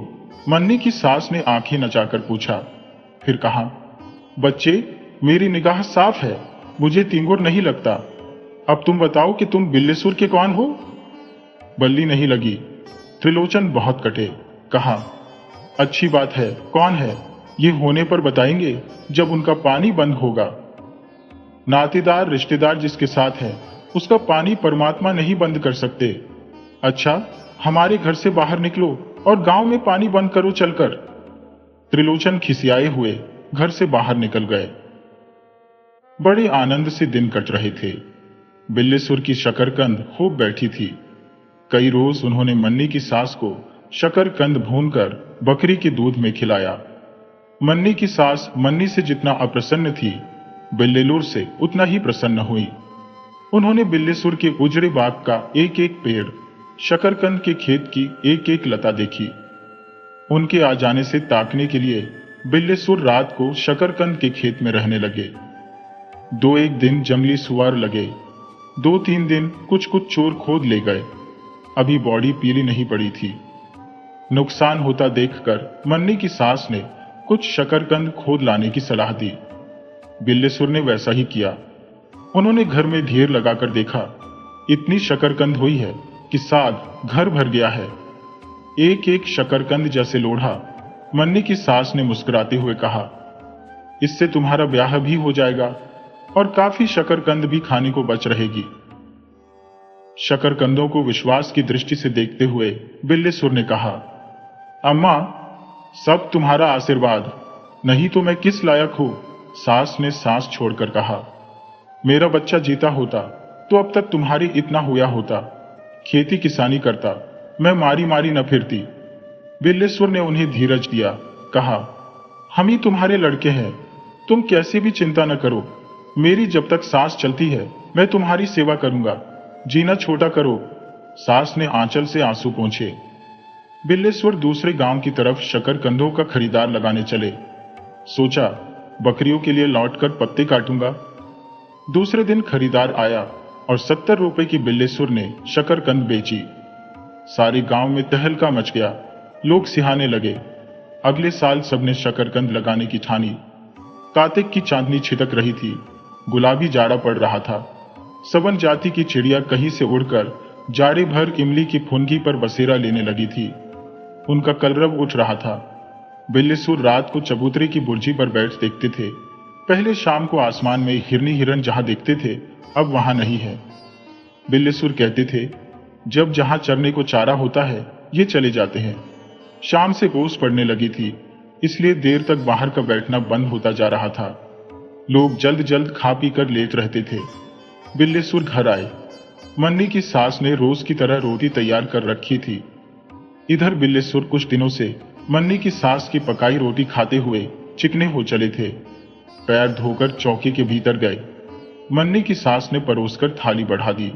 मन्नी की सास ने आंखें नचाकर पूछा। फिर कहा, बच्चे मेरी निगाह साफ है, मुझे तिंगुर नहीं लगता। अब तुम बताओ कि तुम बिल्लेसुर के कौन हो? बल्ली नहीं लगी। त्रिलोचन बहुत कटे। कहा, अच्छी बात है, कौन है? ये होने पर बताएंगे जब उनका पानी बंद होगा। नातेदार रिश्तेदार जिसके साथ है उसका पानी परमात्मा नहीं बंद कर सकते। अच्छा, हमारे घर से बाहर निकलो और गांव में पानी बंद करो चलकर। त्रिलोचन खिसियाए हुए घर से बाहर निकल गए। बड़े आनंद से दिन कट रहे थे। बिल्लेसुर की शकरकंद खूब बैठी थी। कई रोज उन्होंने मन्नी की सास को शकरकंद भूनकर बकरी के दूध में खिलाया। मन्नी की सास मन्नी से जितना अप्रसन्न थी, बिल्लेलुर से उतना ही प्रसन्न हुई। उन्होंने बिल्लेसुर के उजड़े बाग का एक एक पेड़, शकरकंद के खेत की एक एक लता देखी। उनके आ जाने से ताकने के लिए बिल्लेसुर रात को शकरकंद के खेत में रहने लगे। 2-1 दिन जंगली सुअर लगे। 2-3 दिन कुछ कुछ चोर खोद ले गए। अभी बॉडी पीली नहीं पड़ी थी। नुकसान होता देखकर मन्नी की सास ने कुछ शकरकंद खोद लाने की सलाह दी। बिल्लेसुर ने वैसा ही किया। उन्होंने घर में ढेर लगाकर देखा, इतनी शकरकंद हुई है कि साग घर भर गया है। एक एक शकरकंद जैसे लोढ़ा। मन्नी की सास ने मुस्कुराते हुए कहा, इससे तुम्हारा ब्याह भी हो जाएगा और काफी शकरकंद भी खाने को बच रहेगी। शकरकंदों को विश्वास की दृष्टि से देखते हुए बिल्लेसुर ने कहा, अम्मा, सब तुम्हारा आशीर्वाद, नहीं तो मैं किस लायक हूं। सास ने सांस छोड़कर कहा, मेरा बच्चा जीता होता तो अब तक तुम्हारी इतना हुआ होता। खेती किसानी करता, मैं मारी मारी न फिरती। बिल्लेसुर ने उन्हें धीरज दिया, कहा, हम ही तुम्हारे लड़के हैं, तुम कैसे भी चिंता न करो। मेरी जब तक सांस चलती है मैं तुम्हारी सेवा करूंगा, जीना छोटा करो। सास ने आंचल से आंसू पोंछे। बिल्लेसुर दूसरे गांव की तरफ शकरकंदों का खरीदार लगाने चले। सोचा, बकरियों के लिए लौटकर पत्ते काटूंगा। दूसरे दिन खरीदार आया और 70 रुपए की बिल्लेसुर ने शकरकंद बेची। सारे गांव में तहलका मच गया, लोग सिहाने लगे। अगले साल सबने शकरकंद लगाने की ठानी। कार्तिक की चांदनी छिटक रही थी, गुलाबी जाड़ा पड़ रहा था। सबन जाति की चिड़िया कहीं से उड़कर जाड़े भर इमली की फुनगी पर बसेरा लेने लगी थी। उनका कलरव उठ रहा था। बिल्लेसुर रात को चबूतरे की बुर्जी पर बैठ देखते थे। पहले शाम को आसमान में हिरनी हिरन जहां दिखते थे, अब वहां नहीं है। बिल्लेसुर कहते थे, जब जहां चरने को चारा होता है ये चले जाते हैं। शाम से ओस पड़ने लगी थी, इसलिए देर तक बाहर का बैठना बंद होता जा रहा था। लोग जल्द जल्द खा पी कर लेट रहते थे। बिल्लेसुर घर आए। मन्नी की सास ने रोज की तरह रोटी तैयार कर रखी थी। इधर बिल्लेसुर कुछ दिनों से मन्नी की सास की पकाई रोटी खाते हुए चिकने हो चले थे। पैर धोकर चौकी के भीतर गए। मन्नी की सास ने परोसकर थाली बढ़ा दी।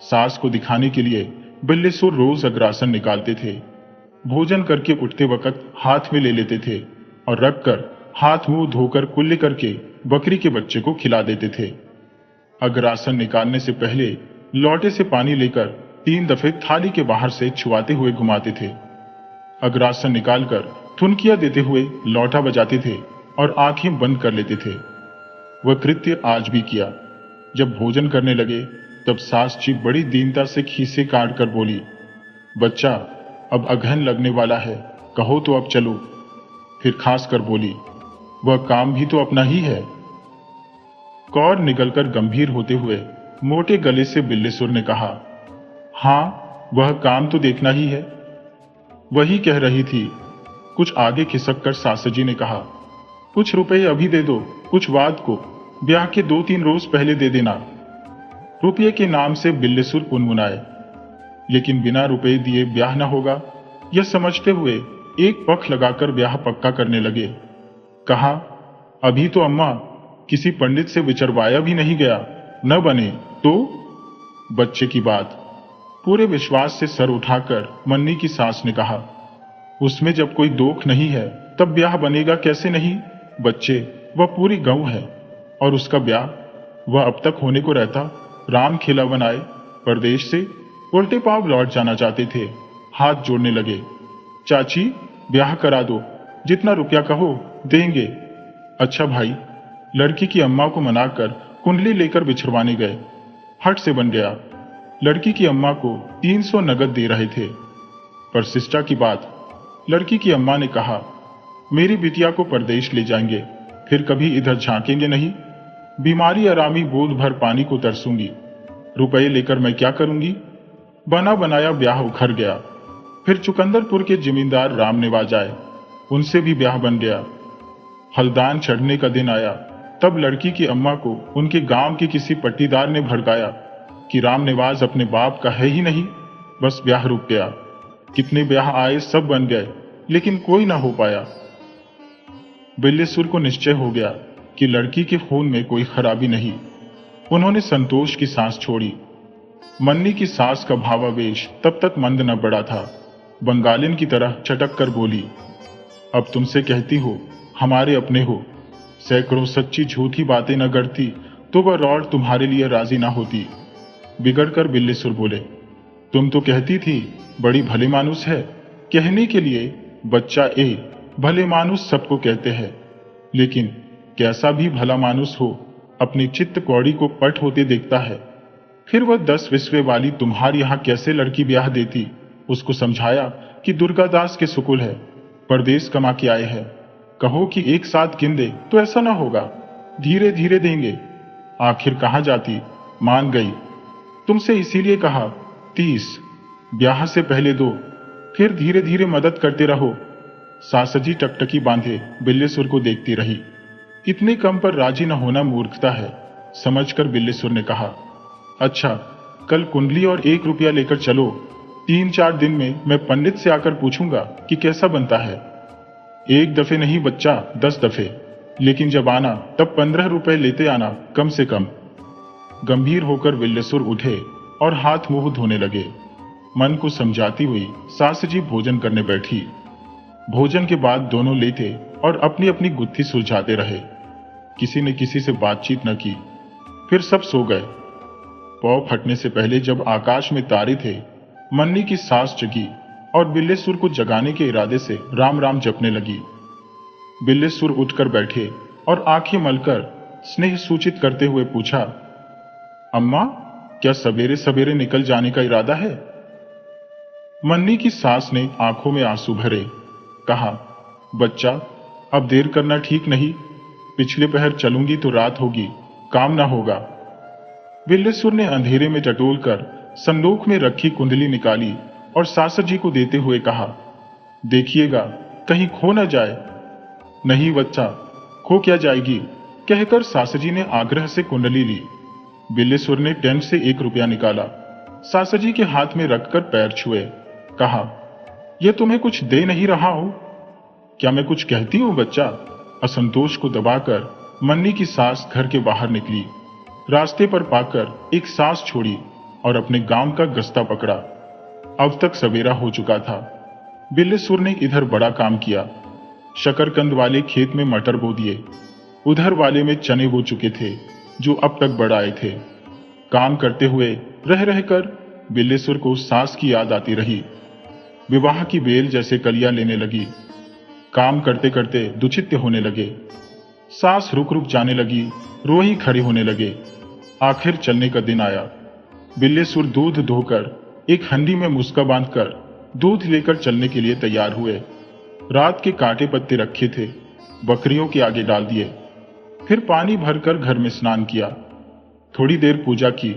सास को दिखाने के लिए बिल्लेसुर रोज अग्रासन निकालते थे। भोजन करके उठते वक्त हाथ में ले लेते थे और रखकर हाथ मुंह धोकर कुल्ले करके बकरी के बच्चे को खिला देते थे। अग्रासन निकालने से पहले लौटे से पानी लेकर 3 दफे थाली के बाहर से छुआते हुए घुमाते थे। अग्रासन निकालकर थुनकिया देते हुए लौटा बजाते थे और आंखें बंद कर लेते थे। वह कृत्य आज भी किया। जब भोजन करने लगे तब सास जी बड़ी दीनता से खीसे काट कर बोली, बच्चा, अब अगहन लगने वाला है, कहो तो अब चलो। फिर खास कर बोली, वह काम भी तो अपना ही है। कौर निकलकर गंभीर होते हुए मोटे गले से बिल्लेसुर ने कहा, हाँ, वह काम तो देखना ही है। वही कह रही थी। कुछ आगे खिसक कर सासजी ने कहा, कुछ रुपए अभी दे दो, कुछ बाद को, ब्याह के 2-3 रोज पहले दे देना। रुपये के नाम से बिल्लेसुर पुनमुनाए, लेकिन बिना रुपए दिए ब्याह न होगा, यह समझते हुए एक पक्ष लगाकर ब्याह पक्का करने लगे। कहा, अभी तो अम्मा किसी पंडित से विचरवाया भी नहीं गया, न बने तो। बच्चे की बात। पूरे विश्वास से सर उठाकर मन्नी की सास ने कहा, उसमें जब कोई दोख नहीं है तब ब्याह बनेगा कैसे नहीं। बच्चे, वह पूरी गऊ है और उसका ब्याह, वह अब तक होने को रहता। राम खिलावन आए परदेश से, उल्टे पांव लौट जाना चाहते थे। हाथ जोड़ने लगे, चाची ब्याह करा दो, जितना रुपया कहो देंगे। अच्छा भाई, लड़की की अम्मा को मनाकर कुंडली लेकर बिछड़वाने गए। हट से बन गया। लड़की की अम्मा को 300 नगद दे रहे थे। पर शिष्टा की बात, लड़की की अम्मा ने कहा, मेरी बिटिया को परदेश ले जाएंगे, फिर कभी इधर झांकेंगे नहीं। बीमारी आरामी बोध भर पानी को तरसूंगी, रुपए लेकर मैं क्या करूंगी। बना बनाया ब्याह उखड़ गया। फिर चुकंदरपुर के जमींदार राम निवाज आए, उनसे भी ब्याह बन गया। हल्दान चढ़ने का दिन आया, तब लड़की की अम्मा को उनके गांव के किसी पट्टीदार ने भड़काया कि राम निवाज अपने बाप का है ही नहीं। बस ब्याह रुक गया। कितने ब्याह आए, सब बन गए, लेकिन कोई ना हो पाया। बिल्लेसुर को निश्चय हो गया कि लड़की के खून में कोई खराबी नहीं। उन्होंने संतोष की सांस छोड़ी। मन्नी की सास का भावावेश तब तक मंद न पड़ा था। बंगालिन की तरह चटक कर बोली, अब तुमसे कहती हो, हमारे अपने हो। सैकड़ों सच्ची झूठी बातें न गढ़ती तो वह रौड़ तुम्हारे लिए राजी ना होती। बिगड़कर बिल्लेसुर बोले, तुम तो कहती थी बड़ी भले मानुस है। कहने के लिए बच्चा ए भले मानुस सबको कहते हैं, लेकिन कैसा भी भला मानुस हो अपनी चित्त कौड़ी को पट होते देखता है। फिर वह 10 विस्वे वाली तुम्हारे यहाँ कैसे लड़की ब्याह देती। उसको समझाया कि दुर्गादास के सुकुल है, परदेश कमा के आए हैं। कहो कि एक साथ गिन दे तो ऐसा ना होगा, धीरे धीरे देंगे। आखिर कहाँ जाती, मान गई। तुमसे इसीलिए कहा 30 ब्याह से पहले दो, फिर धीरे धीरे मदद करते रहो। सासजी टकटकी बांधे बिल्लेसुर को देखती रही। इतने कम पर राजी न होना मूर्खता है, समझकर बिल्लेसुर ने कहा, अच्छा कल कुंडली और 1 रुपया लेकर चलो। 3-4 दिन में मैं पंडित से आकर पूछूंगा कि कैसा बनता है। 1 दफे नहीं बच्चा, 10 दफे, लेकिन जब आना तब 15 रुपए लेते आना कम से कम। गंभीर होकर बिल्लेसुर उठे और हाथ मुंह धोने लगे। मन को समझाती हुई सासजी भोजन करने बैठी। भोजन के बाद दोनों लेटे और अपनी अपनी गुत्थी सुलझाते रहे। किसी ने किसी से बातचीत न की। फिर सब सो गए। पौ फटने से पहले जब आकाश में तारे थे, मन्नी की सास जगी और बिल्लेसुर को जगाने के इरादे से राम राम जपने लगी। बिल्लेसुर उठकर बैठे और आंखें मलकर स्नेह सूचित करते हुए पूछा, अम्मा क्या सवेरे सवेरे निकल जाने का इरादा है? मन्नी की सास ने आंखों में आंसू भरे कहा, बच्चा अब देर करना ठीक नहीं। पिछले पहर चलूंगी तो रात होगी, काम ना होगा। बिल्लेसुर ने अंधेरे में टटोल कर संदूक में रखी कुंडली निकाली और सासजी को देते हुए कहा, देखिएगा कहीं खो न जाए। नहीं बच्चा, खो क्या जाएगी, कहकर सासजी ने आग्रह से कुंडली ली। बिल्लेसुर ने टेंट से 1 रुपया निकाला, सासजी के हाथ में रखकर पैर छुए, कहा, यह तुम्हें कुछ दे नहीं रहा हो? क्या मैं कुछ कहती हूं बच्चा? असंतोष को दबाकर मन्नी की सास घर के बाहर निकली। रास्ते पर पाकर एक सांस छोड़ी और अपने गांव का गस्ता पकड़ा। अब तक सवेरा हो चुका था। बिल्लेसुर ने इधर बड़ा काम किया। शकरकंद वाले खेत में मटर बो दिए, उधर वाले में चने बो चुके थे जो अब तक बढ़ आए थे। काम करते हुए रह रहकर बिल्लेसुर को सास की याद आती रही। विवाह की बेल जैसे कलियां लेने लगी। काम करते करते दुचित्य होने लगे। सास रुक रुक जाने लगी, रोही खड़े होने लगे। आखिर चलने का दिन आया। बिल्लेसुर दूध धोकर एक हंडी में मुस्का बांधकर दूध लेकर चलने के लिए तैयार हुए। रात के कांटे पत्ते रखे थे, बकरियों के आगे डाल दिए। फिर पानी भरकर घर में स्नान किया। थोड़ी देर पूजा की।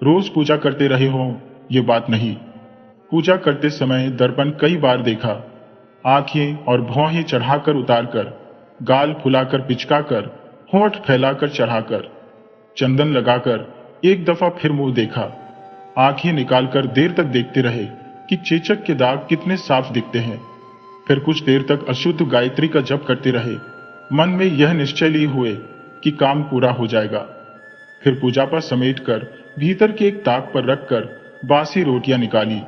रोज पूजा करते रहे हों ये बात नहीं। पूजा करते समय दर्पण कई बार देखा। आंखें और भौहें चढ़ाकर उतारकर, गाल फुलाकर पिचकाकर, होंठ फैलाकर चढ़ाकर, चंदन लगाकर एक दफा फिर मुंह देखा। आंखें निकालकर देर तक देखते रहे कि चेचक के दाग कितने साफ दिखते हैं। फिर कुछ देर तक अशुद्ध गायत्री का जप करते रहे। मन में यह निश्चय लिए हुए कि काम पूरा हो जाएगा। फिर पूजापा समेटकर भीतर के एक ताक पर रखकर बासी रोटियां निकाली।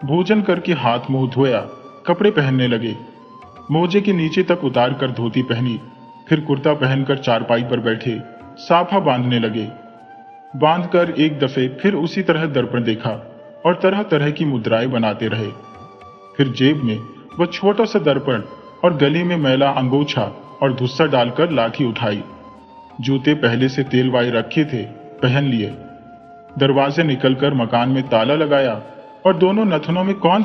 भोजन करके हाथ मुंह धोया, कपड़े पहनने लगे। मोजे के नीचे तक उतार कर धोती पहनी। फिर कुर्ता पहनकर चारपाई पर बैठे साफा बांधने लगे। बांधकर एक दफे फिर उसी तरह दर्पण देखा और तरह तरह की मुद्राएं बनाते रहे। फिर जेब में वह छोटा सा दर्पण और गले में मैला अंगोछा और धुस्सा डालकर लाठी उठाई। जूते पहले से तेल वाए रखे थे, पहन लिए। दरवाजे निकलकर मकान में ताला लगाया और दोनों नथनों में कौन